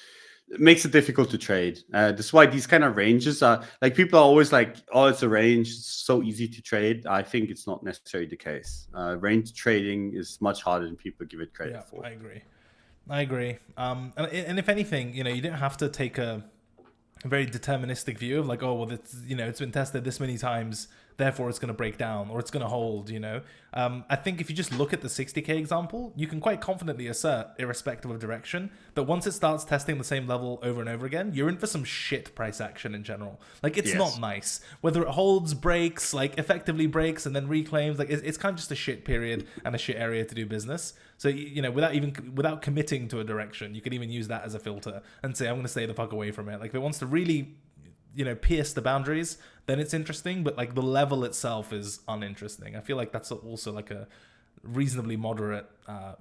it makes it difficult to trade. That's why these kind of ranges are, like, people are always like, oh, it's a range, it's so easy to trade. I think it's not necessarily the case. Range trading is much harder than people give it credit for. I agree. And if anything, you know, you don't have to take a very deterministic view of like, oh, well, it's, you know, it's been tested this many times, therefore it's going to break down or it's going to hold, you know. I think if you just look at the 60K example, you can quite confidently assert, irrespective of direction, that once it starts testing the same level over and over again, you're in for some shit price action in general. Like, it's not nice. Whether it holds, breaks, like effectively breaks and then reclaims, like it's kind of just a shit period and a shit area to do business. So, you know, without committing to a direction, you could even use that as a filter and say, I'm going to stay the fuck away from it. Like, if it wants to really, you know, pierce the boundaries, then it's interesting, but like the level itself is uninteresting. I feel like that's also like a reasonably moderate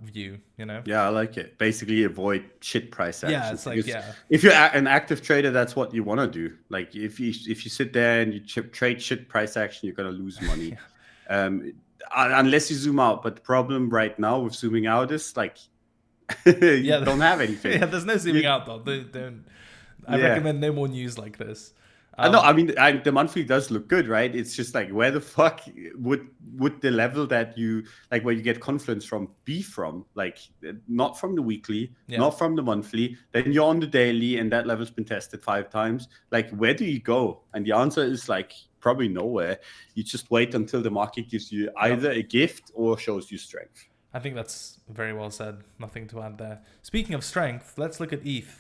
view, you know? Yeah, I like it. Basically avoid shit price action. Yeah, it's like, if you're an active trader, that's what you want to do. Like, if you sit there and you trade shit price action, you're going to lose money. Unless you zoom out. But the problem right now with zooming out is, like, you don't have anything. Yeah, there's no zooming out though. Don't. I recommend no more news like this. No, I mean, the monthly does look good, right? It's just like, where the fuck would the level that you, like, where you get confidence from, be from? Like, not from the weekly, not from the monthly. Then you're on the daily, and that level's been tested 5 times. Like, where do you go? And the answer is, like, probably nowhere. You just wait until the market gives you either a gift or shows you strength. I think that's very well said. Nothing to add there. Speaking of strength, let's look at ETH.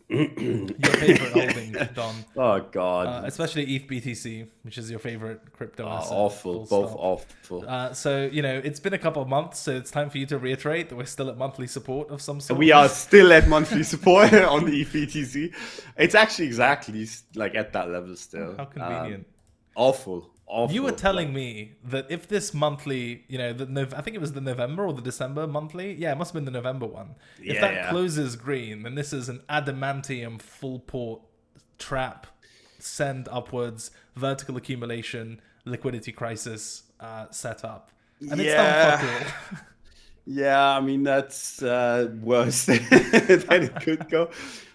Your favorite holding, Don. Oh God! Especially ETH BTC, which is your favorite crypto asset. Awful, both awful. So, you know, it's been a couple of months, so it's time for you to reiterate that we're still at monthly support of some sort. We are still at monthly support on the ETH BTC. It's actually exactly like at that level still. How convenient. Awful. You were telling me that if this monthly, you know, I think it was the November or the December monthly. Yeah, it must have been the November one. If that closes green, then this is an adamantium full port trap, send upwards, vertical accumulation, liquidity crisis setup. And it's done fuck all. Yeah, I mean, that's worse than it could go.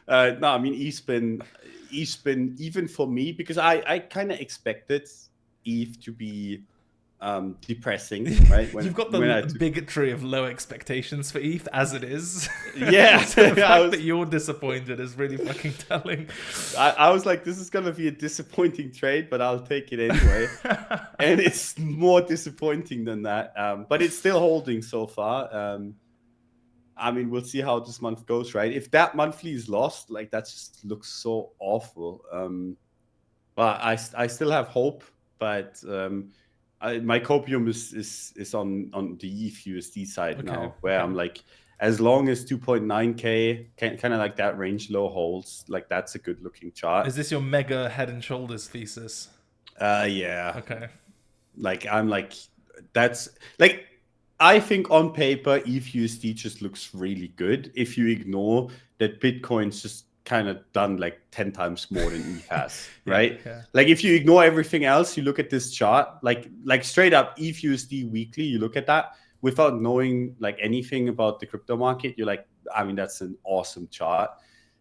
No, I mean, ETH's been even for me, because I kind of expected ETH to be depressing, right? You've got the bigotry of low expectations for ETH as it is. Yeah. So the fact that you're disappointed is really fucking telling. I was like, this is gonna be a disappointing trade, but I'll take it anyway. And it's more disappointing than that. But it's still holding so far. I mean, we'll see how this month goes, right? If that monthly is lost, like, that just looks so awful. But I still have hope, but my copium is on the ETH USD side now, where I'm like, as long as 2.9K, kind of like that range low holds, like, that's a good looking chart. Is this your mega head and shoulders thesis? Yeah. Okay. Like, I'm like, that's like, I think on paper, ETH USD just looks really good if you ignore that Bitcoin's just kind of done like 10 times more than ETH has, right? Yeah. Like, if you ignore everything else, you look at this chart, like straight up ETH USD weekly, you look at that without knowing like anything about the crypto market, you're like, I mean, that's an awesome chart.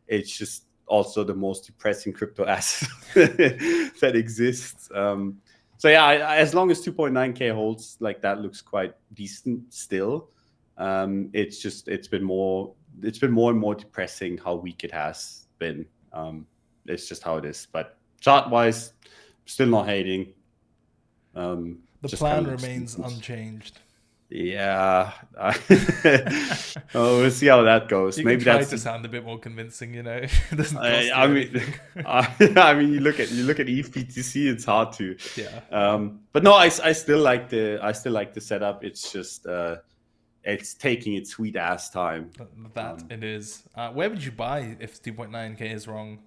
It's just also the most depressing crypto asset that exists. So yeah, as long as 2.9K holds, like, that looks quite decent still. It's been more and more depressing how weak it has been. It's just how it is. But chart wise, still not hating. The plan remains unchanged. Yeah. We'll see how that goes. Maybe try to sound a bit more convincing, you know. It doesn't cost I mean, you look at ETH BTC, it's hard to. Yeah. But no, I still like the setup. It's just it's taking its sweet ass time. That it is. Where would you buy if 2.9K is wrong?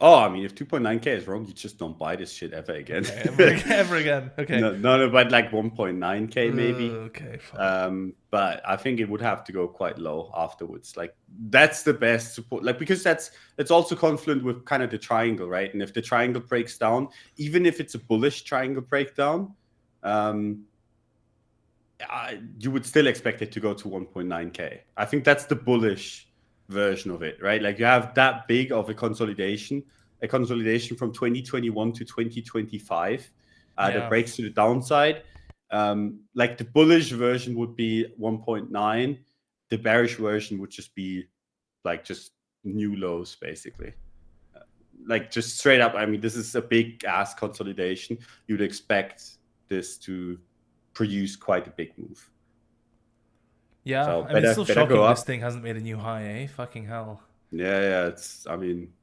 Oh, I mean, if 2.9K is wrong, you just don't buy this shit ever again. Okay, ever again. Okay. No, but like 1.9K maybe. Okay, fine. But I think it would have to go quite low afterwards. Like, that's the best support. Like, because it's also confluent with kind of the triangle, right? And if the triangle breaks down, even if it's a bullish triangle breakdown, you would still expect it to go to 1.9K. I think that's the bullish version of it, right? Like, you have that big of a consolidation from 2021 to 2025 that breaks to the downside. Like, the bullish version would be 1.9. The bearish version would just be like just new lows, basically. Like, just straight up, I mean, this is a big ass consolidation. You'd expect this to produce quite a big move. Yeah, so I mean, it's still shocking this thing hasn't made a new high, eh? Fucking hell. Yeah, I mean,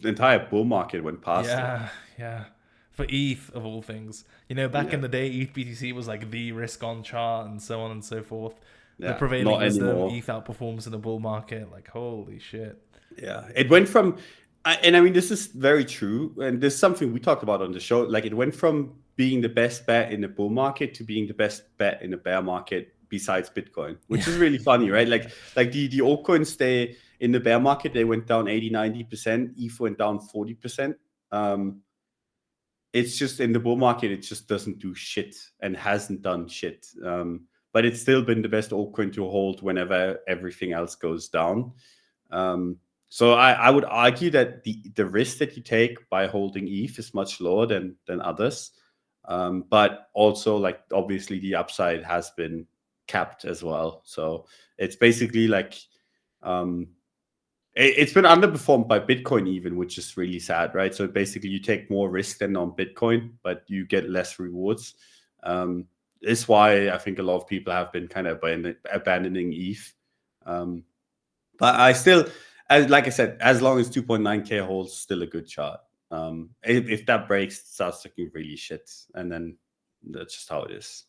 the entire bull market went past it. Yeah. For ETH, of all things. You know, back in the day, ETH BTC was like the risk-on chart and so on and so forth. Yeah, the prevailing wisdom, ETH outperforms in the bull market. Like, holy shit. Yeah, it went from... And I mean, this is very true. And this is something we talked about on the show. Like, it went from being the best bet in the bull market to being the best bet in the bear market besides Bitcoin, which is really funny, right? Like the altcoins, they in the bear market, they went down 80-90%. ETH went down 40%. It's just in the bull market, it just doesn't do shit and hasn't done shit. But it's still been the best altcoin to hold whenever everything else goes down. So I would argue that the risk that you take by holding ETH is much lower than others. But also, like, obviously the upside has been capped as well. So it's basically like it's been underperformed by Bitcoin even, which is really sad, right? So basically you take more risk than on Bitcoin, but you get less rewards. It's why I think a lot of people have been kind of abandoning ETH. But I still, like I said, as long as 2.9K holds, still a good chart. If that breaks, it starts looking really shit, and then that's just how it is.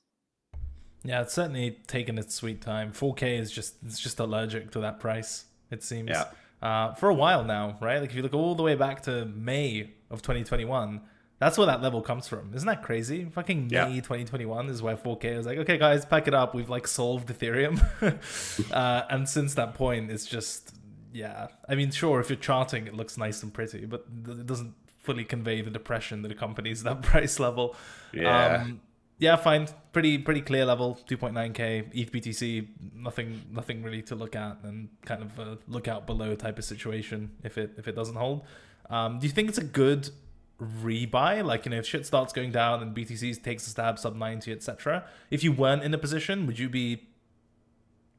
Yeah, it's certainly taken its sweet time. 4K is just allergic to that price, it seems. Yeah. For a while now, right? Like, if you look all the way back to May of 2021, that's where that level comes from. Isn't that crazy? Fucking May 2021 is where 4K was like, okay, guys, pack it up. We've like solved Ethereum. And since that point, it's just, yeah. I mean, sure, if you're charting, it looks nice and pretty, but it doesn't fully convey the depression that accompanies that price level. Yeah. Yeah, fine. Pretty clear level. 2.9k ETH BTC. Nothing really to look at, and kind of a look out below type of situation if it doesn't hold. Do you think it's a good rebuy? Like, if shit starts going down and BTC takes a stab sub 90, etc. If you weren't in a position, would you be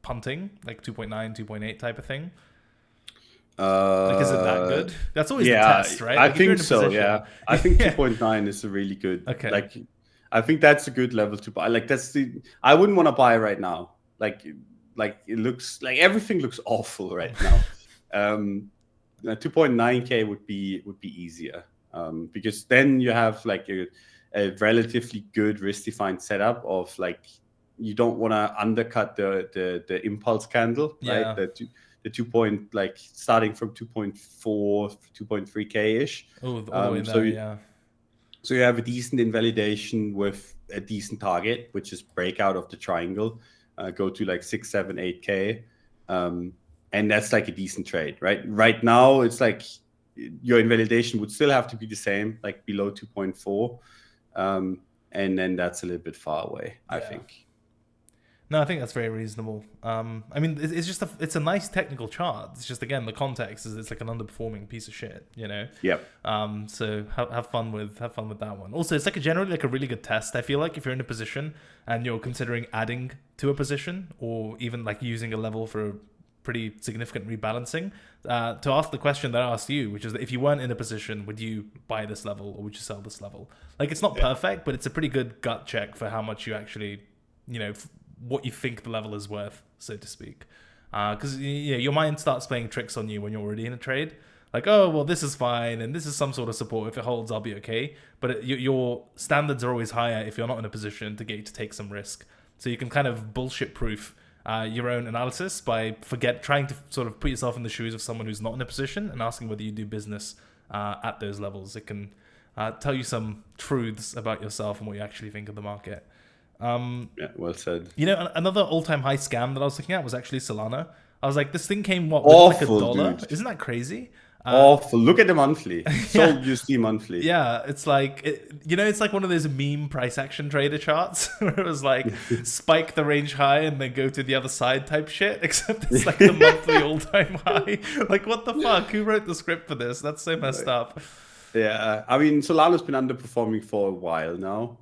punting like 2.9, 2.8 type of thing? Like, is it that good? That's always the test, right? I Like, think so. position, yeah, I think 2.9 is a really good. Okay. Like, I think that's a good level to buy. Like, I wouldn't want to buy right now. Like it looks like everything looks awful right now. 2.9k would be easier, because then you have like a relatively good risk defined setup of like, you don't want to undercut the impulse candle, right? The 2 point, like starting from 2.4, 2.3k ish. Oh, all the way there, So you have a decent invalidation with a decent target, which is breakout of the triangle, go to like 6, 7, 8k, and that's like a decent trade, right? Right now, it's like your invalidation would still have to be the same, like below 2.4, and then that's a little bit far away, I think. No, I think that's very reasonable. I mean, it's just it's a nice technical chart. It's just, again, the context is it's like an underperforming piece of shit, Yep. So have fun with that one. Also, it's like generally like a really good test. I feel like if you're in a position and you're considering adding to a position, or even like using a level for a pretty significant rebalancing, to ask the question that I asked you, which is that if you weren't in a position, would you buy this level or would you sell this level? Like, it's not perfect, but it's a pretty good gut check for how much you actually, what you think the level is worth, so to speak. Because your mind starts playing tricks on you when you're already in a trade. Like, oh, well, this is fine, and this is some sort of support. If it holds, I'll be okay. But your standards are always higher if you're not in a position to get you to take some risk. So you can kind of bullshit-proof your own analysis by trying to sort of put yourself in the shoes of someone who's not in a position and asking whether you do business at those levels. It can tell you some truths about yourself and what you actually think of the market. Yeah, well said. Another all-time high scam that I was looking at was actually Solana. I was like, this thing came with like $1. Dude. Isn't that crazy? Awful. Look at the monthly. Sold USD monthly. Yeah, it's like it's like one of those meme price action trader charts where it was like spike the range high and then go to the other side type shit. Except it's like the monthly all-time high. Like, what the fuck? Who wrote the script for this? That's so messed up. Yeah, I mean, Solana's been underperforming for a while now.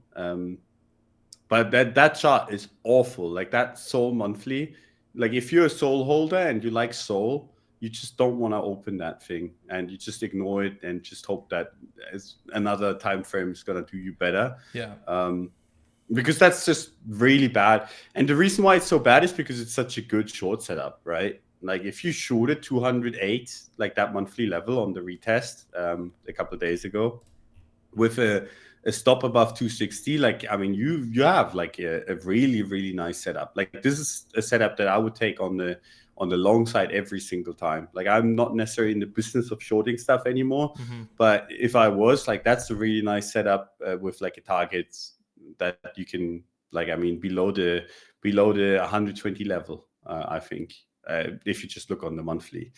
But that chart is awful. Like, that Sol monthly. Like, if you're a Sol holder and you like Sol, you just don't want to open that thing, and you just ignore it and just hope that another time frame is gonna do you better. Yeah. Because that's just really bad. And the reason why it's so bad is because it's such a good short setup, right? Like, if you shoot at 208, like that monthly level on the retest a couple of days ago, with a stop above 260, like, I mean, you have like a really, really nice setup. Like, this is a setup that I would take on the long side every single time. Like, I'm not necessarily in the business of shorting stuff anymore, but if I was, like, that's a really nice setup with like a target that you can, like, I mean, below the 120 level, I think, if you just look on the monthly.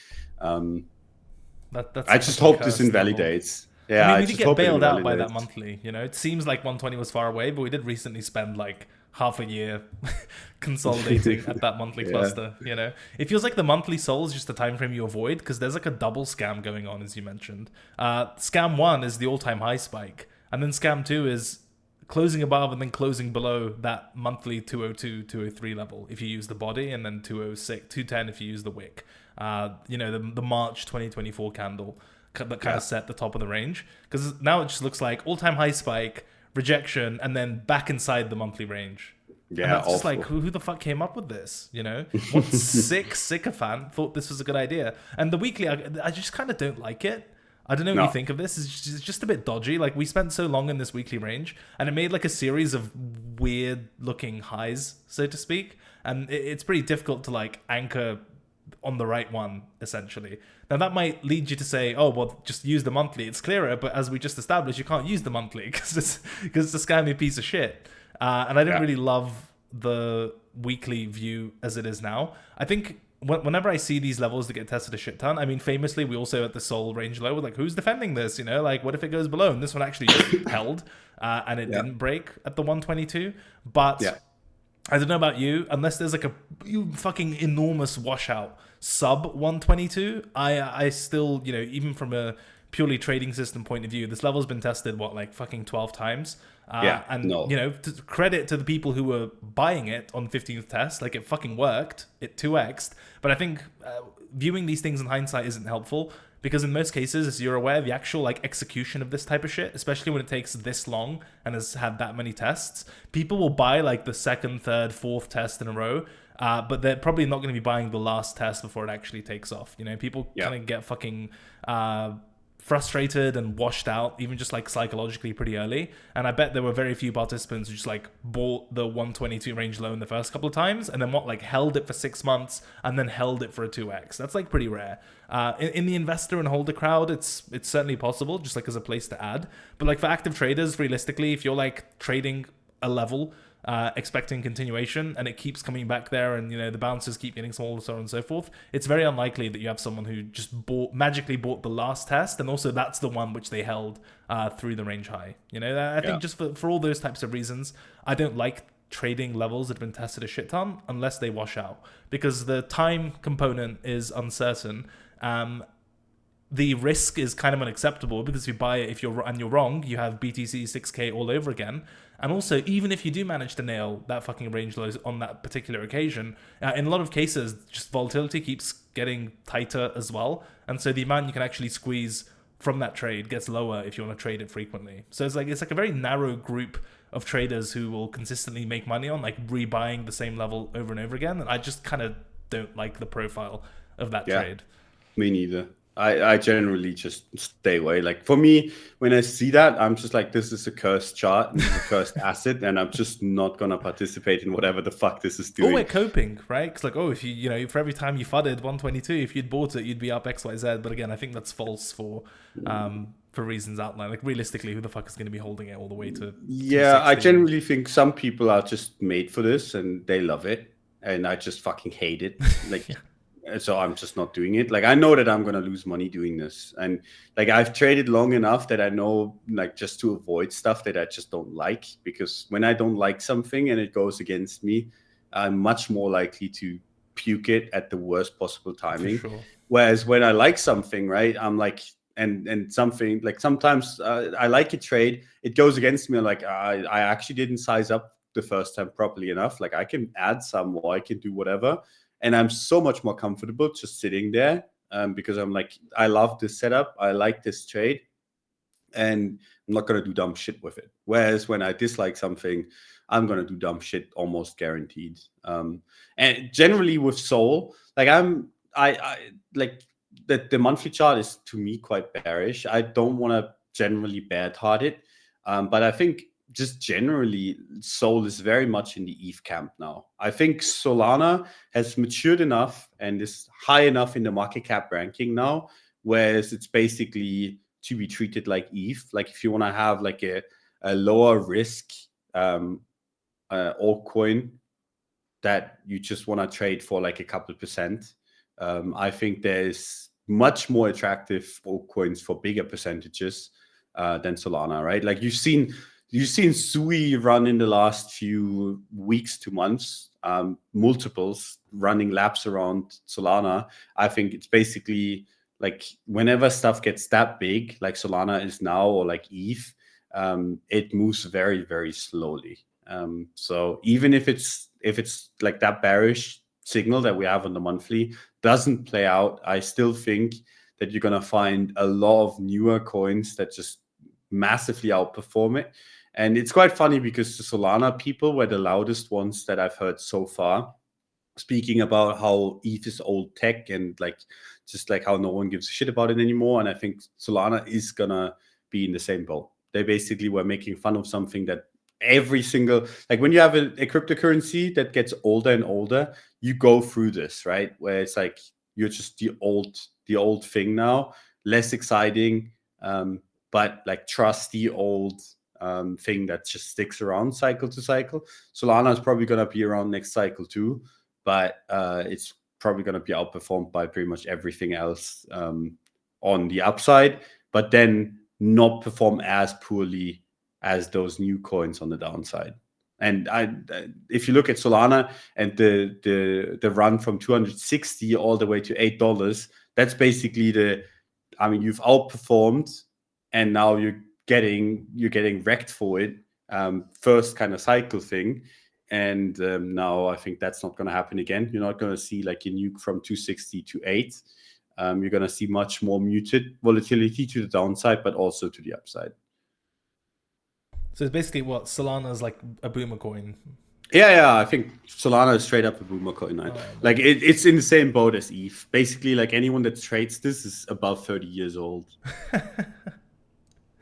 That's I just hope this invalidates. Level. Yeah, I mean, we did get bailed out by that monthly. It seems like 120 was far away, but we did recently spend like half a year consolidating at that monthly cluster. It feels like the monthly Sol is just a time frame you avoid, because there's like a double scam going on, as you mentioned. Scam 1 is the all-time high spike, and then scam 2 is closing above and then closing below that monthly 202, 203 level if you use the body, and then 206, 210 if you use the wick. The March 2024 candle that kind of set the top of the range, because now it just looks like all-time high spike, rejection, and then back inside the monthly range. Yeah, and that's just like, who the fuck came up with this? What sick sycophant thought this was a good idea? And the weekly, I just kind of don't like it. I don't know what you think of this. It's just a bit dodgy. Like, we spent so long in this weekly range, and it made like a series of weird looking highs, so to speak, and it's pretty difficult to like anchor on the right one, essentially. Now, that might lead you to say, oh, well, just use the monthly. It's clearer, but as we just established, you can't use the monthly because it's a scammy piece of shit. And I don't really love the weekly view as it is now. I think whenever I see these levels that get tested a shit ton, I mean, famously, we also at the Sol range low, we're like, who's defending this? You know, like, what if it goes below? And this one actually just held, and it didn't break at the 122. But I don't know about you, unless there's like a fucking enormous washout sub 122, I still, you know, even from a purely trading system point of view, this level's been tested, what, like fucking 12 times? You know, credit to the people who were buying it on 15th test, like it fucking worked, it 2x'd. But I think viewing these things in hindsight isn't helpful, because in most cases, as you're aware, the actual like execution of this type of shit, especially when it takes this long and has had that many tests, people will buy like the second, third, fourth test in a row, but they're probably not going to be buying the last test before it actually takes off. You know, people kind of get fucking frustrated and washed out, even just like psychologically pretty early. And I bet there were very few participants who just like bought the 122 range low in the first couple of times and then like held it for 6 months and then held it for a 2x. That's like pretty rare. In the investor and holder crowd, it's certainly possible, just like as a place to add. But like for active traders, realistically, if you're like trading a level, expecting continuation, and it keeps coming back there, and you know the bounces keep getting smaller, so on and so forth, it's very unlikely that you have someone who just magically bought the last test, and also that's the one which they held through the range high. You know, I think just for all those types of reasons, I don't like trading levels that have been tested a shit ton unless they wash out, because the time component is uncertain. The risk is kind of unacceptable, because if you buy it, you're wrong, you have BTC 6k all over again. And also, even if you do manage to nail that fucking range lows on that particular occasion, in a lot of cases, just volatility keeps getting tighter as well. And so the amount you can actually squeeze from that trade gets lower if you want to trade it frequently. So it's like a very narrow group of traders who will consistently make money on like rebuying the same level over and over again. And I just kind of don't like the profile of that trade. Me neither. I generally just stay away. Like for me, when I see that, I'm just like, this is a cursed chart, and this is a cursed asset, and I'm just not gonna participate in whatever the fuck this is doing. Or we're coping, right? Because like, oh, if you know, for every time you fudded 122, if you'd bought it, you'd be up XYZ. But again, I think that's false for reasons outlined. Like realistically, who the fuck is going to be holding it all the way to? Yeah, I generally think some people are just made for this and they love it, and I just fucking hate it. Like. So I'm just not doing it. Like I know that I'm gonna lose money doing this, and like I've traded long enough that I know, like, just to avoid stuff that I just don't like, because when I don't like something and it goes against me, I'm much more likely to puke it at the worst possible timing. For sure. Whereas when I like something, right, I'm like, and something like sometimes I like a trade, it goes against me. I'm like, I actually didn't size up the first time properly enough. Like I can add some, or I can do whatever. And I'm so much more comfortable just sitting there because I'm like, I love this setup. I like this trade, and I'm not going to do dumb shit with it. Whereas when I dislike something, I'm going to do dumb shit almost guaranteed. And generally with Sol, like I like the monthly chart is to me quite bearish. I don't want to generally bad heart it. But I think just generally, Sol is very much in the ETH camp now. I think Solana has matured enough and is high enough in the market cap ranking now, whereas it's basically to be treated like ETH. Like if you want to have like a lower risk altcoin that you just want to trade for like a couple percent, I think there's much more attractive altcoins for bigger percentages than Solana, right? Like you've seen Sui run in the last few weeks to months, multiples running laps around Solana. I think it's basically like whenever stuff gets that big, like Solana is now, or like ETH, it moves very, very slowly. So even if it's like that bearish signal that we have on the monthly doesn't play out, I still think that you're gonna find a lot of newer coins that just massively outperform it. And it's quite funny because the Solana people were the loudest ones that I've heard so far, speaking about how ETH is old tech and like just like how no one gives a shit about it anymore. And I think Solana is gonna be in the same boat. They basically were making fun of something that every single, like when you have a cryptocurrency that gets older and older, you go through this, right? Where it's like you're just the old thing now, less exciting, but like trusty old thing that just sticks around cycle to cycle. Solana is probably going to be around next cycle too, but it's probably going to be outperformed by pretty much everything else on the upside, but then not perform as poorly as those new coins on the downside. And if you look at Solana and the run from 260 all the way to $8, that's basically you've outperformed, and now you're getting wrecked for it. First kind of cycle thing. And now I think that's not going to happen again. You're not going to see like a nuke from 260 to 8. You're going to see much more muted volatility to the downside, but also to the upside. So it's basically what Solana's like a boomer coin. Yeah, I think Solana is straight up a boomer coin. Like it's in the same boat as ETH. Basically, like anyone that trades this is above 30 years old.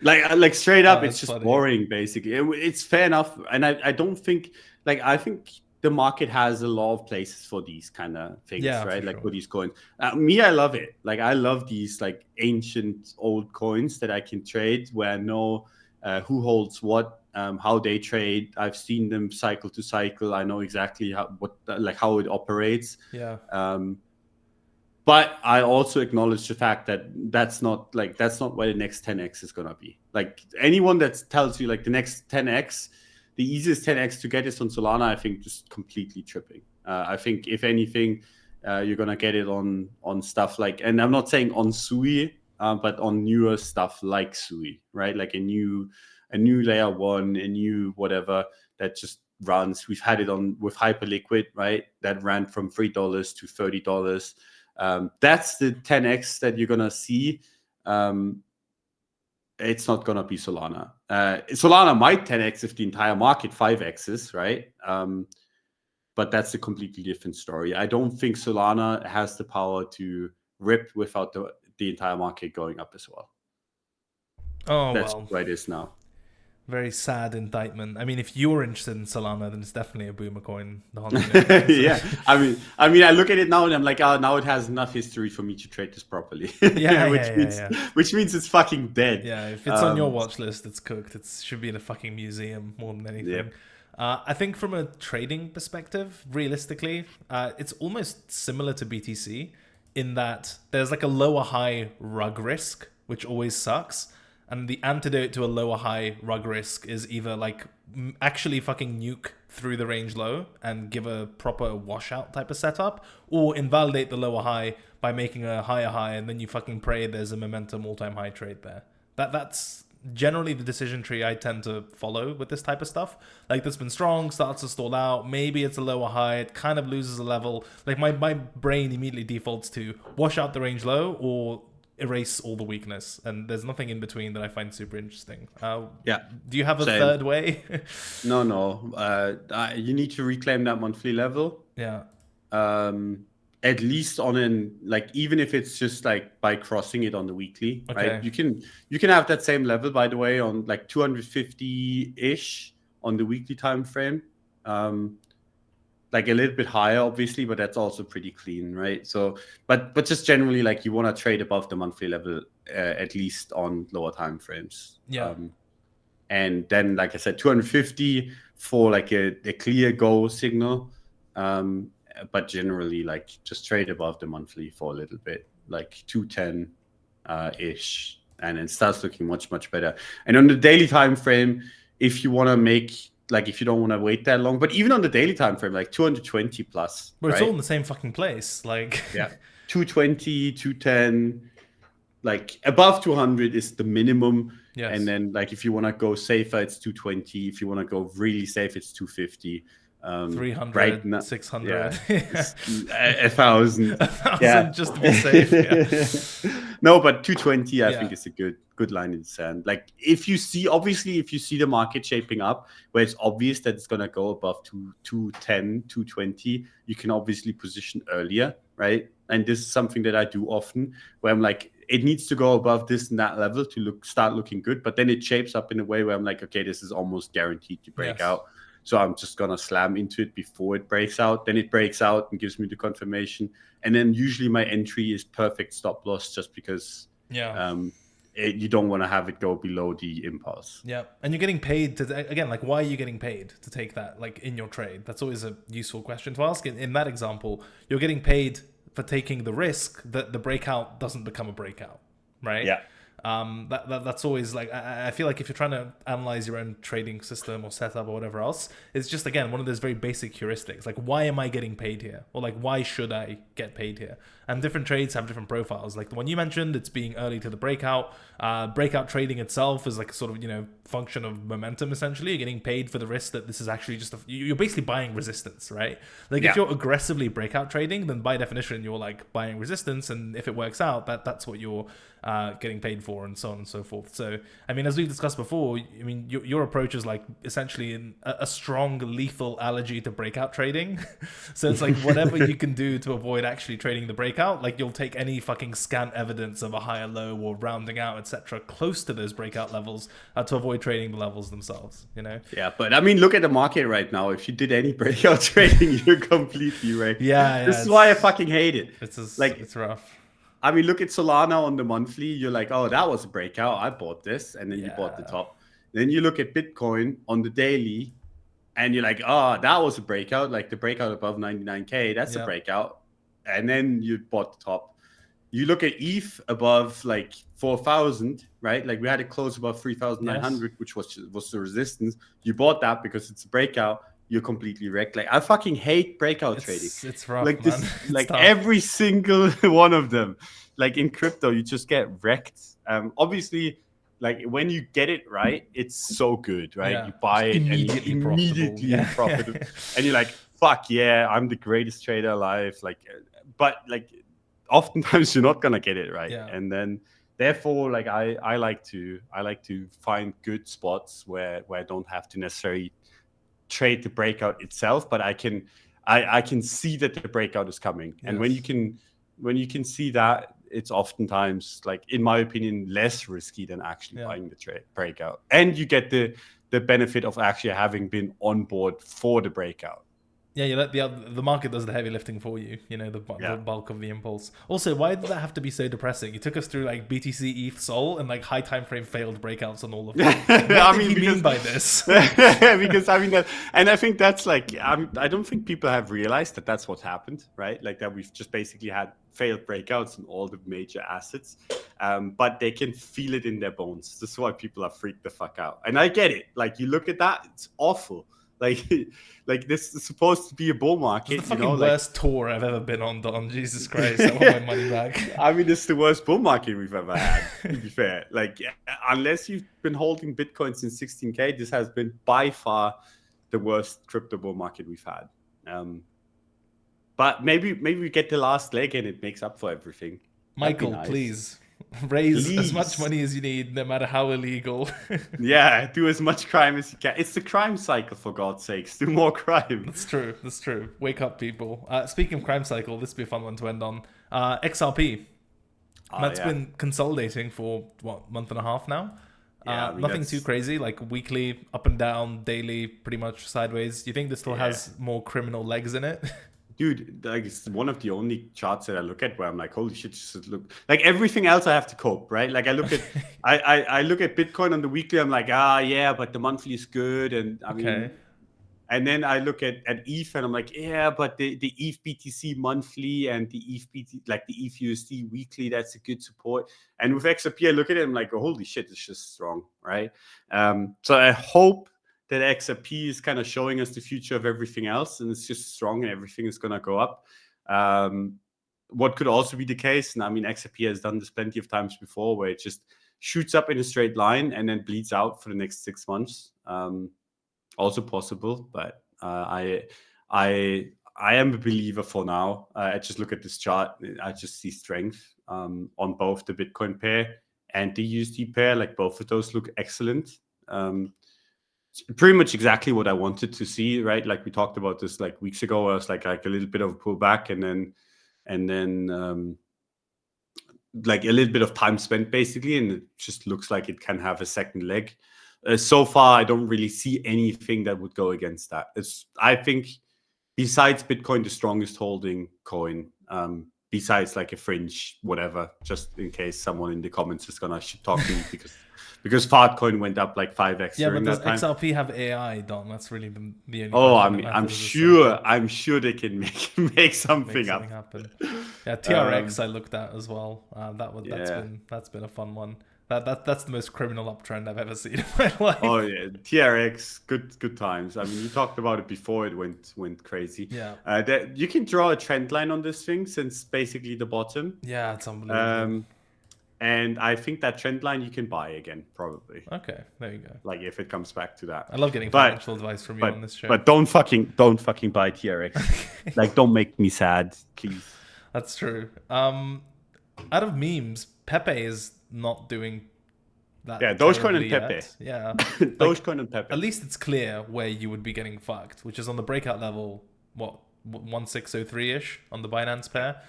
like straight up, it's just funny. Boring. Basically, it's fair enough, and I don't think I think the market has a lot of places for these kind of things, right? Like for these coins. I love it. Like I love these like ancient old coins that I can trade where I know who holds what, how they trade. I've seen them cycle to cycle. I know exactly how it operates. Yeah. But I also acknowledge the fact that that's not where the next 10x is gonna be. Like anyone that tells you like the next 10x, the easiest 10x to get is on Solana, I think just completely tripping. I think if anything, you're gonna get it on stuff like, and I'm not saying on Sui, but on newer stuff like Sui, right? Like a new layer one, a new whatever that just runs. We've had it on with Hyperliquid, right? That ran from $3 to $30. That's the 10x that you're gonna see. It's not gonna be Solana. Solana might 10x if the entire market 5x's, right? But that's a completely different story. I don't think Solana has the power to rip without the entire market going up as well. That's where it is now. Very sad indictment. I mean, if you're interested in Solana, then it's definitely a boomer coin. Yeah, I mean, I look at it now and I'm like, oh, now it has enough history for me to trade this properly. Which means it's fucking dead. Yeah, if it's on your watch list, it's cooked. It should be in a fucking museum more than anything. Yep. I think from a trading perspective, realistically, it's almost similar to BTC in that there's like a lower high rug risk, which always sucks. And the antidote to a lower high rug risk is either like actually fucking nuke through the range low and give a proper washout type of setup, or invalidate the lower high by making a higher high, and then you fucking pray there's a momentum all-time high trade there. That's generally the decision tree I tend to follow with this type of stuff. Like that's been strong, starts to stall out, maybe it's a lower high, it kind of loses a level. Like my brain immediately defaults to wash out the range low or erase all the weakness, and there's nothing in between that I find super interesting. Yeah. Do you have a third way? No. You need to reclaim that monthly level. Yeah. At least on even if it's just like by crossing it on the weekly, right? You can have that same level, by the way, on like 250-ish on the weekly time frame. Like a little bit higher, obviously, but that's also pretty clean, right? So, but just generally, like you want to trade above the monthly level, at least on lower time frames. Yeah. And then, like I said, 250 for like a clear go signal. But generally, like just trade above the monthly for a little bit, like 210 ish, and it starts looking much better. And on the daily time frame, if you want to make if you don't want to wait that long, but even on the daily time frame, like 220 plus. But it's all in the same fucking place. Like 220, 210, like above 200 is the minimum. Yes. And then like if you want to go safer, it's 220. If you want to go really safe, it's 250. 300, right now, 600, 1,000. Just to be safe. No, but 220 I think is a good line in the sand. Like if you see the market shaping up where it's obvious that it's gonna go above 210, 220, you can obviously position earlier, right? And this is something that I do often, where I'm like, it needs to go above this and that level to start looking good, but then it shapes up in a way where I'm like, okay, this is almost guaranteed to break out. So I'm just going to slam into it before it breaks out. Then it breaks out and gives me the confirmation. And then usually my entry is perfect stop loss, just because you don't want to have it go below the impulse. Yeah, and you're getting paid to, again, like, why are you getting paid to take that, like, in your trade? That's always a useful question to ask. In that example, you're getting paid for taking the risk that the breakout doesn't become a breakout, right? Yeah. That's always like, I feel like if you're trying to analyze your own trading system or setup or whatever else, it's just, again, one of those very basic heuristics. Like, why am I getting paid here? Or like, why should I get paid here? And different trades have different profiles. Like the one you mentioned, it's being early to the breakout. Breakout trading itself is like sort of, function of momentum, essentially. You're getting paid for the risk that this is actually just you're basically buying resistance, right? Like if you're aggressively breakout trading, then by definition you're like buying resistance, and if it works out, that's what you're getting paid for, and so on and so forth. So I mean, as we've discussed before, I mean, your approach is like essentially a strong lethal allergy to breakout trading. So it's like whatever you can do to avoid actually trading the breakout, like you'll take any fucking scant evidence of a higher low or rounding out, etc., close to those breakout levels to avoid trading the levels themselves, Yeah, but I mean, look at the market right now. If you did any breakout trading, you're completely right. This is why I fucking hate it. It's rough. I mean, look at Solana on the monthly. You're like, oh, that was a breakout. I bought this, and then you bought the top. Then you look at Bitcoin on the daily, and you're like, oh, that was a breakout. Like the breakout above 99K, that's a breakout. And then you bought the top. You look at ETH above like 4,000, right? Like we had it close above 3,900, which was the resistance. You bought that because it's a breakout. You're completely wrecked. Like I fucking hate breakout trading. It's rough, like man. This, like every single one of them. Like in crypto, you just get wrecked. Obviously, like when you get it right, it's so good, right? Yeah. You buy it immediately and immediately profitable. And you're like, fuck yeah, I'm the greatest trader alive. Like, but like oftentimes you're not gonna get it right. And then therefore, like I like to find good spots where I don't have to necessarily trade the breakout itself, but I can see that the breakout is coming. And when you can see that, it's oftentimes, like in my opinion, less risky than actually buying the breakout. And you get the benefit of actually having been on board for the breakout. Yeah, you let the market does the heavy lifting for you. The bulk of the impulse. Also, why did that have to be so depressing? You took us through like BTC, ETH, Sol, and like high time frame failed breakouts on all of them. What did he mean by this? Because I mean and I think that's like I don't think people have realized that that's what happened, right? Like that we've just basically had failed breakouts in all the major assets, but they can feel it in their bones. This is why people are freaked the fuck out, and I get it. Like you look at that, it's awful. Like this is supposed to be a bull market. It's the fucking worst tour I've ever been on, Don. Jesus Christ, I want my money back. I mean, it's the worst bull market we've ever had, to be fair. Like, unless you've been holding Bitcoin since 16K, this has been by far the worst crypto bull market we've had. But maybe we get the last leg and it makes up for everything. Michael, please. Raise as much money as you need, no matter how illegal. Yeah, do as much crime as you can. It's the crime cycle, for God's sakes. Do more crime. That's true. Wake up, people. Speaking of crime cycle, this would be a fun one to end on. XRP. That's been consolidating for, month and a half now? Yeah, nothing too crazy, like weekly, up and down, daily, pretty much sideways. Do you think this still has more criminal legs in it? Dude, like it's one of the only charts that I look at where I'm like, holy shit, just look like everything else I have to cope, right? Like I look at I look at Bitcoin on the weekly, I'm like, yeah, but the monthly is good. And I mean, and then I look at ETH and I'm like, yeah, but the ETH BTC monthly and the ETH BTC, like the ETH USD weekly, that's a good support. And with XRP, I look at it, I'm like, oh, holy shit, it's just strong, right? So I hope that XRP is kind of showing us the future of everything else, and it's just strong and everything is going to go up. What could also be the case, and I mean, XRP has done this plenty of times before, where it just shoots up in a straight line and then bleeds out for the next 6 months. Also possible, but I am a believer for now. I just look at this chart, I just see strength on both the Bitcoin pair and the USD pair. Like both of those look excellent. Pretty much exactly what I wanted to see, right? Like we talked about this like weeks ago. I was like a little bit of a pullback, and then like a little bit of time spent basically, and it just looks like it can have a second leg. So far, I don't really see anything that would go against that. I think besides Bitcoin, the strongest holding coin, besides like a fringe whatever, just in case someone in the comments is gonna shit talk me because Fartcoin went up like 5x Yeah, but during does that time. XRP have AI, Don? That's really the only Oh, I question that mean, I'm matters at this sure they can make something up. happen. Yeah, TRX I looked at as well. That's been a fun one. That's the most criminal uptrend I've ever seen in my life. Oh yeah, TRX, good times. I mean, you talked about it before it went crazy. Yeah. You can draw a trend line on this thing since basically the bottom. Yeah, it's unbelievable. And I think that trend line you can buy again, probably. Okay, there you go. Like if it comes back to that. I love getting financial advice from you on this show. But don't fucking buy TRX. Like don't make me sad, please. That's true. Out of memes, Pepe is not doing that. Yeah, Dogecoin and Pepe. Yet. Yeah. Dogecoin and Pepe. At least it's clear where you would be getting fucked, which is on the breakout level, 1603-ish on the Binance pair.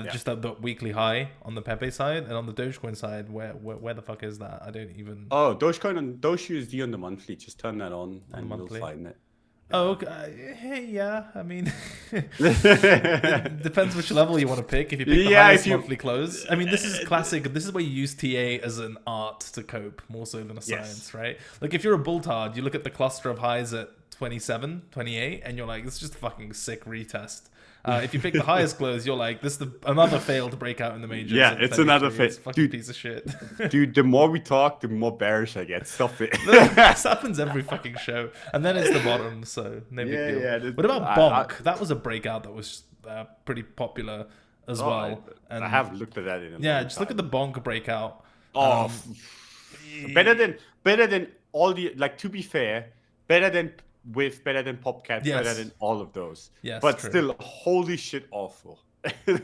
Just at the weekly high on the Pepe side, and on the Dogecoin side, where the fuck is that? I don't even. Oh, Dogecoin and DogeUSD on the monthly. Just turn that on and you'll find it. Yeah. Oh, okay. Hey, yeah. I mean, it depends which level you want to pick. If you pick the highest monthly close, I mean, this is classic. This is where you use TA as an art to cope more so than a science, right? Like if you're a bulltard, you look at the cluster of highs at 27, 28, and you're like, this is just a fucking sick retest. If you pick the highest close, you're like, this is another failed breakout in the majors. Yeah, it's another fucking piece of shit. Dude, the more we talk, the more bearish I get. Stop it. This happens every fucking show. And then it's the bottom, so no big deal. Yeah, what about Bonk? That was a breakout that was pretty popular as well. I have looked at that in a just look at the Bonk breakout. Better than all the, like, to be fair, better than PopCat, better than all of those. Yes, but true. Still, holy shit, awful.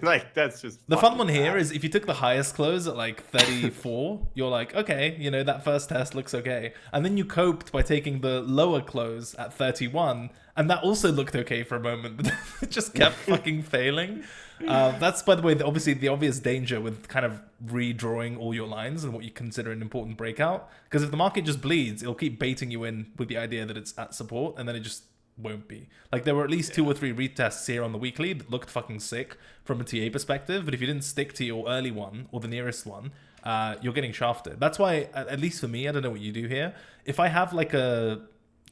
Like that's just the fun one here is if you took the highest close at like 34, you're like, okay, that first test looks okay, and then you coped by taking the lower close at 31, and that also looked okay for a moment, but it just kept fucking failing. That's, by the way, obviously the obvious danger with kind of redrawing all your lines and what you consider an important breakout. Because if the market just bleeds, it'll keep baiting you in with the idea that it's at support, and then it just won't be. Like there were at least 2 or 3 retests here on the weekly that looked fucking sick from a TA perspective, but if you didn't stick to your early one or the nearest one, you're getting shafted. That's why, at least for me, I don't know what you do here, if I have like a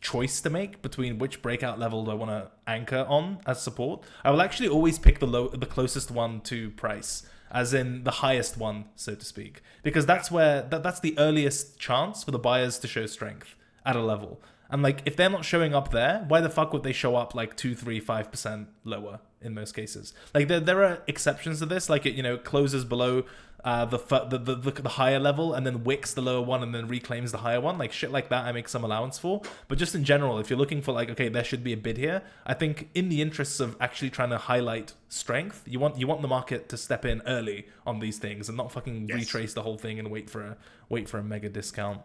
choice to make between which breakout level do I want to anchor on as support, I will actually always pick the closest one to price, as in the highest one, so to speak, because that's where that's the earliest chance for the buyers to show strength at a level. And like if they're not showing up there, why the fuck would they show up like 2, 3, 5% lower in most cases? Like there are exceptions to this, like it closes below the higher level and then wicks the lower one and then reclaims the higher one, like shit like that I make some allowance for. But just in general, if you're looking for like, okay, there should be a bid here, I think in the interests of actually trying to highlight strength, you want the market to step in early on these things and not fucking retrace the whole thing and wait for a mega discount.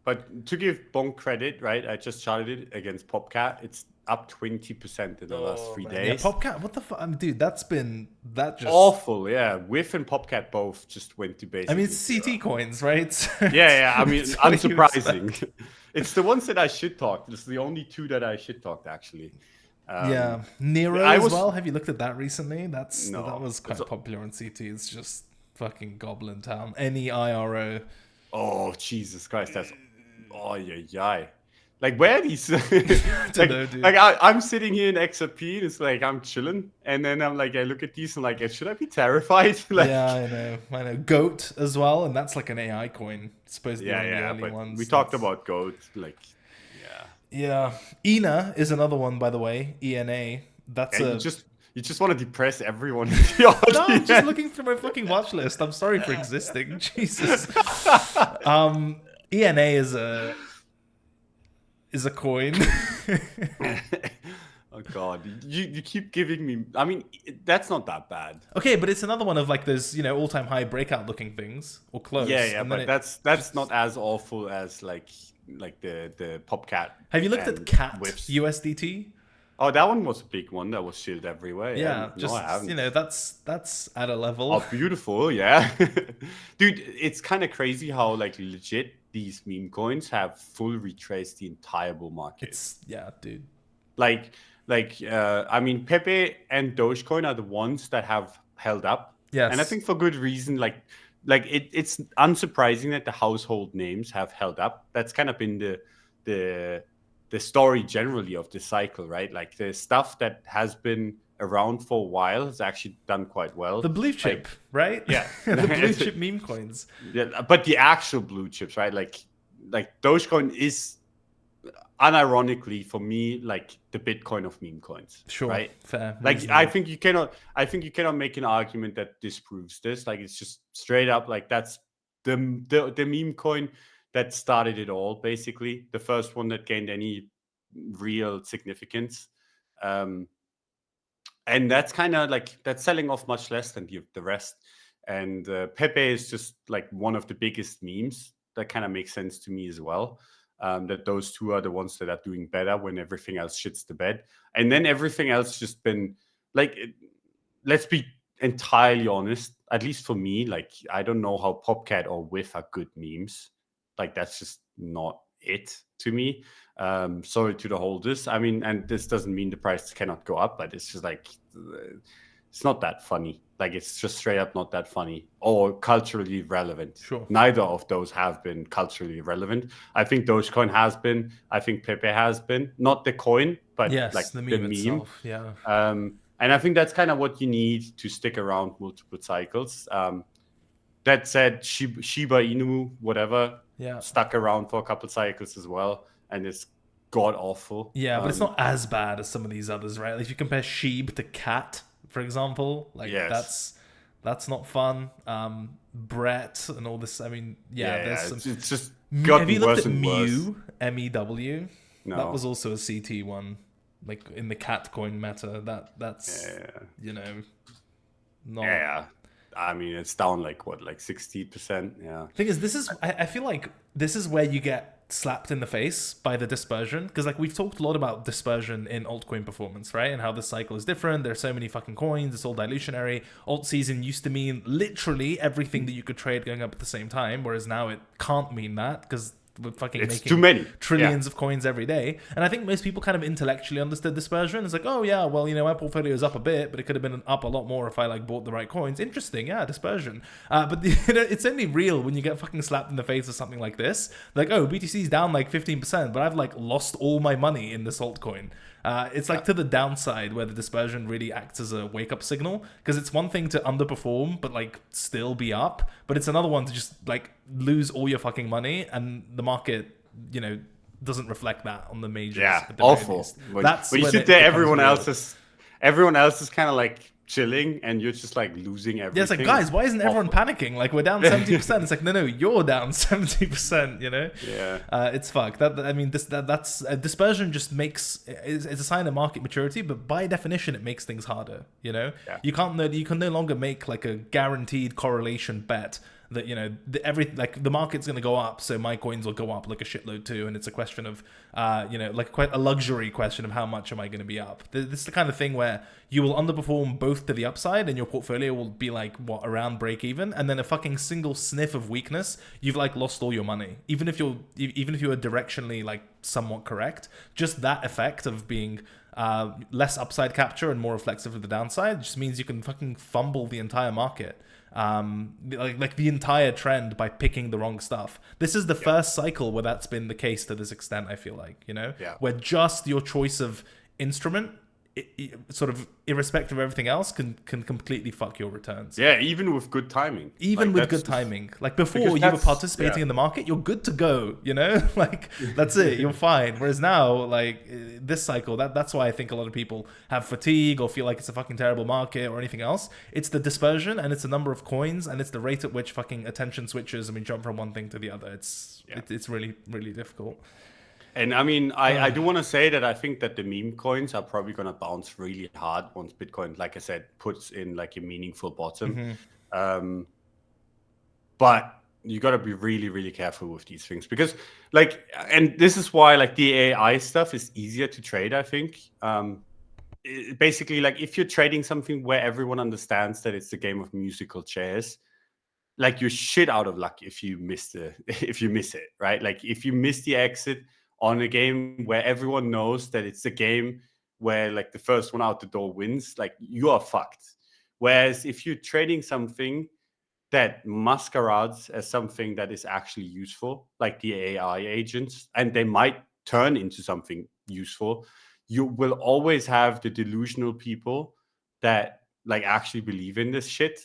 But to give Bonk credit, right? I just charted it against PopCat. It's up 20% in the last 3 days. Yeah, PopCat, what the fuck, dude? That just awful. Yeah, Whiff and PopCat both just went to basically. I mean, it's CT coins, right? Yeah. I mean, unsurprising. It's the ones that I shit talked. It's the only 2 that I shit talked actually. Nero as well. Have you looked at that recently? That was quite popular on CT. It's just fucking Goblin Town. NEIRO. Oh Jesus Christ, that's like where are these? I'm sitting here in XRP and it's like I'm chilling, and then I'm like I look at these and like should I be terrified? Like, yeah, I know. Goat as well, and that's like an AI coin. It's supposed to be one of the early ones. We talked about Goat, like yeah. ENA is another one, by the way. ENA. That's you just want to depress everyone. No, I'm just looking through my fucking watch list. I'm sorry for existing. Jesus. ENA is a coin. Oh god, you keep giving me. I mean, that's not that bad. Okay, but it's another one of like those all-time high breakout looking things or close. Yeah, but that's not as awful as like the PopCat. Have you looked at CAT USDT? Oh, that one was a big one that was shielded everywhere. Yeah, that's at a level. Oh, beautiful, yeah. Dude, it's kind of crazy how like legit these meme coins have full retraced the entire bull market. Dude. Like I mean, Pepe and Dogecoin are the ones that have held up. Yes. And I think for good reason. It's unsurprising that the household names have held up. That's kind of been the story generally of the cycle, right? Like the stuff that has been around for a while has actually done quite well. The blue chip, right? Yeah. The blue chip meme coins. Yeah, but the actual blue chips, right? Like Dogecoin is unironically for me like the Bitcoin of meme coins. Sure. Right? Fair. Like reasonable. I think you cannot make an argument that disproves this. Like it's just straight up like that's the meme coin that started it all, basically. The first one that gained any real significance. And that's kind of like that's selling off much less than the rest. And Pepe is just like one of the biggest memes. That kind of makes sense to me as well. That those two are the ones that are doing better when everything else shits the bed. And then everything else just been like, let's be entirely honest, at least for me, like I don't know how Popcat or Whiff are good memes. Like that's just not it to me. Sorry to the holders. I mean, and this doesn't mean the price cannot go up, but it's just like it's not that funny. Like it's just straight up not that funny or culturally relevant. Sure. Neither of those have been culturally relevant. I think Dogecoin has been. I think Pepe has been. Not the coin, but yes, like the meme itself. Yeah. And I think that's kind of what you need to stick around multiple cycles. That said, Shiba Inu, whatever, stuck around for a couple cycles as well, and it's god awful. Yeah, but it's not as bad as some of these others, right? Like if you compare Sheeb to Cat, for example, like that's not fun. Brett and all this. I mean, there's some. It's just have you looked at Mew? MEW? No. That was also a CT one, like in the Cat coin meta. That's you know, not. Yeah. I mean, it's down like what, like 60%. Yeah. Thing is, I feel like this is where you get slapped in the face by the dispersion, because like we've talked a lot about dispersion in altcoin performance, right? And how this cycle is different. There's so many fucking coins. It's all dilutionary. Alt season used to mean literally everything that you could trade going up at the same time, whereas now it can't mean that because we're fucking it's making too many trillions of coins every day. And I think most people kind of intellectually understood dispersion. It's like, oh yeah, well, you know, my portfolio is up a bit, but it could have been up a lot more if I like bought the right coins. Interesting, yeah, dispersion. But you know, it's only real when you get fucking slapped in the face with something like this. Like, oh, BTC's down like 15%, but I've like lost all my money in this altcoin. It's like to the downside where the dispersion really acts as a wake-up signal, because it's one thing to underperform but like still be up, but it's another one to just like lose all your fucking money and the market, you know, doesn't reflect that on the majors. Yeah, awful. When you sit there, everyone else is kind of like chilling and you're just like losing everything. Yeah, it's like, guys, why isn't everyone panicking? Like, we're down 70%. It's like, no, you're down 70%, you know? Yeah. It's fucked. That's dispersion just makes, it's a sign of market maturity, but by definition, it makes things harder, you know? Yeah. You can no longer make like a guaranteed correlation bet that, you know, the market's going to go up, so my coins will go up like a shitload too, and it's a question of, you know, like quite a luxury question of how much am I going to be up. This is the kind of thing where you will underperform both to the upside, and your portfolio will be like around break even, and then a fucking single sniff of weakness, you've like lost all your money, even if you are directionally like somewhat correct. Just that effect of being less upside capture and more reflexive of the downside just means you can fucking fumble the entire market. Like the entire trend by picking the wrong stuff. This is the first cycle where that's been the case to this extent, I feel like, you know, where just your choice of instrument, sort of irrespective of everything else, can completely fuck your returns. Yeah, even with good timing. Like before you were participating in the market, you're good to go, you know? Like that's it, you're fine. Whereas now, like this cycle, that's why I think a lot of people have fatigue or feel like it's a fucking terrible market or anything else. It's the dispersion, and it's the number of coins, and it's the rate at which fucking attention switches and we jump from one thing to the other. It's really, really difficult. And I mean, I do want to say that I think that the meme coins are probably going to bounce really hard once Bitcoin, like I said, puts in like a meaningful bottom. Mm-hmm. But you got to be really, really careful with these things because like, and this is why like the AI stuff is easier to trade, I think. Basically, like if you're trading something where everyone understands that it's a game of musical chairs, like you're shit out of luck if you miss it, right? Like if you miss the exit on a game where everyone knows that it's a game where like the first one out the door wins, like you are fucked. Whereas if you're trading something that masquerades as something that is actually useful, like the AI agents, and they might turn into something useful, you will always have the delusional people that like actually believe in this shit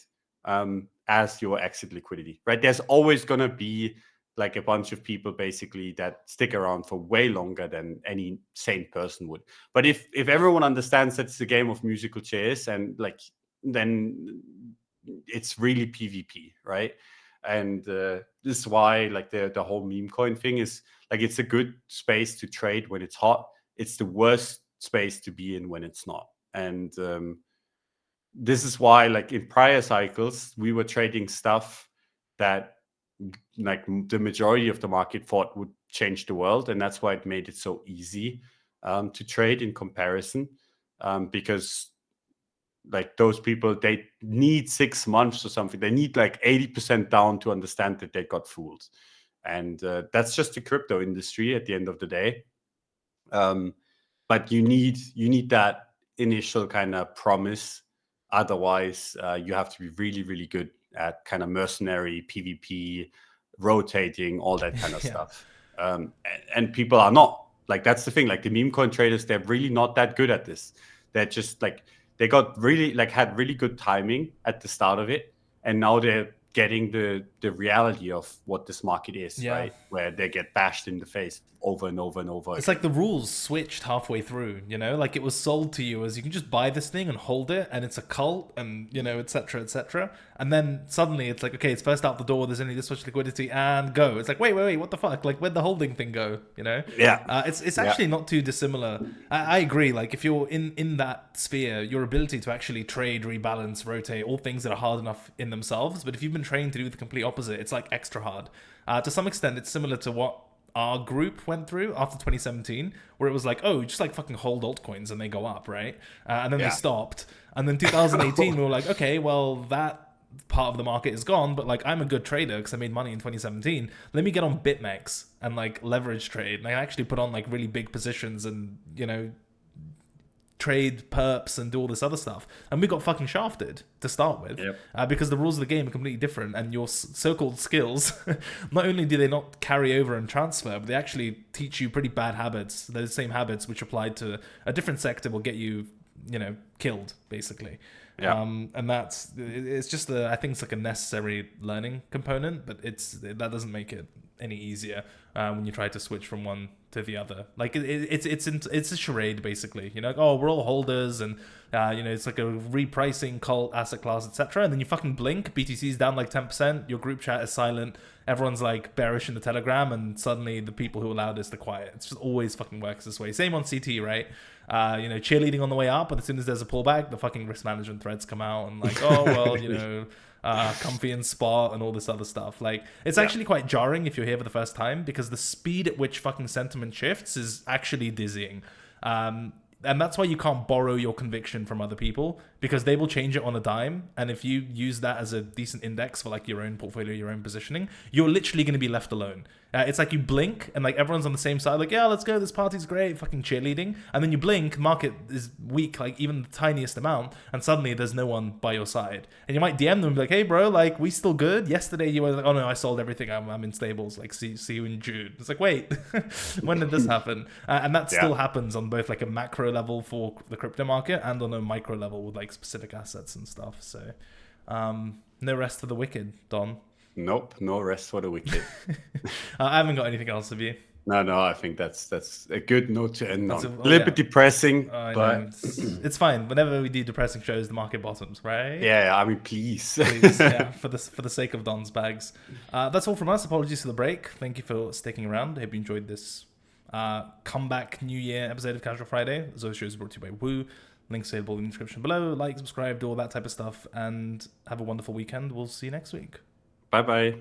as your exit liquidity, right? There's always going to be like a bunch of people basically that stick around for way longer than any sane person would. But if everyone understands that it's a game of musical chairs, and like then it's really PvP, right? And this is why like the whole meme coin thing is like, it's a good space to trade when it's hot. It's the worst space to be in when it's not. And this is why like in prior cycles we were trading stuff that like the majority of the market thought would change the world, and that's why it made it so easy to trade in comparison, because like those people, they need 6 months or something. They need like 80% down to understand that they got fooled. And that's just the crypto industry at the end of the day. But you need that initial kind of promise. Otherwise, you have to be really, really good at kind of mercenary PvP, rotating, all that kind of stuff. And people are not. Like, that's the thing. Like the meme coin traders, they're really not that good at this. They're just like, they got really like had really good timing at the start of it, and now they're getting the reality of what this market is, right? Where they get bashed in the face over and over and over. It's like the rules switched halfway through, you know, like it was sold to you as you can just buy this thing and hold it, and it's a cult, and you know, etc., etc. And then suddenly it's like, okay, it's first out the door. There's only this much liquidity, and go. It's like, wait, what the fuck? Like, where'd the holding thing go? You know? It's actually not too dissimilar. I agree. Like, if you're in that sphere, your ability to actually trade, rebalance, rotate, all things that are hard enough in themselves. But if you've been trained to do the complete opposite, it's like extra hard. To some extent, it's similar to what our group went through after 2017, where it was like, oh, just like fucking hold altcoins and they go up, right? And then they stopped. And then 2018, we were like, okay, well, that part of the market is gone, but like, I'm a good trader because I made money in 2017. Let me get on BitMEX and like leverage trade. And I actually put on like really big positions and, you know, trade perps and do all this other stuff, and we got fucking shafted to start with. Because the rules of the game are completely different, and your so-called skills not only do they not carry over and transfer, but they actually teach you pretty bad habits. Those same habits which applied to a different sector will get you, you know, killed basically. And it's just I think it's like a necessary learning component, but that doesn't make it any easier when you try to switch from one to the other. Like it's a charade basically. You know, like, oh, we're all holders, and you know, it's like a repricing cult asset class, etc. And then you fucking blink, BTC's down like 10%. Your group chat is silent. Everyone's like bearish in the Telegram, and suddenly the people who are loudest are quiet. It's just always fucking works this way. Same on CT, right? You know, cheerleading on the way up, but as soon as there's a pullback, the fucking risk management threads come out and like, oh well, you know, comfy and spot and all this other stuff. Like, it's actually quite jarring if you're here for the first time, because the speed at which fucking sentiment shifts is actually dizzying. And that's why you can't borrow your conviction from other people, because they will change it on a dime. And if you use that as a decent index for like your own portfolio, your own positioning, you're literally going to be left alone. It's like you blink and like everyone's on the same side, like, yeah, let's go, this party's great, fucking cheerleading. And then you blink, market is weak, like even the tiniest amount, and suddenly there's no one by your side. And you might DM them and be like, hey bro, like, we still good? Yesterday you were like, oh no, I sold everything, I'm in stables, like see you in June. It's like, wait, when did this happen? And that still happens on both like a macro level for the crypto market and on a micro level with like specific assets and stuff. So no rest for the wicked, Don. Nope, no rest for the wicked. I haven't got anything else of you. No, I think that's a good note to end on. A little bit depressing, but it's fine. Whenever we do depressing shows, the market bottoms, right? Yeah, I mean, please, for the sake of Don's bags. That's all from us. Apologies for the break. Thank you for sticking around. I hope you enjoyed this comeback New Year episode of Casual Friday. As always, shows brought to you by Woo. Links available in the description below. Like, subscribe, do all that type of stuff, and have a wonderful weekend. We'll see you next week. Bye-bye.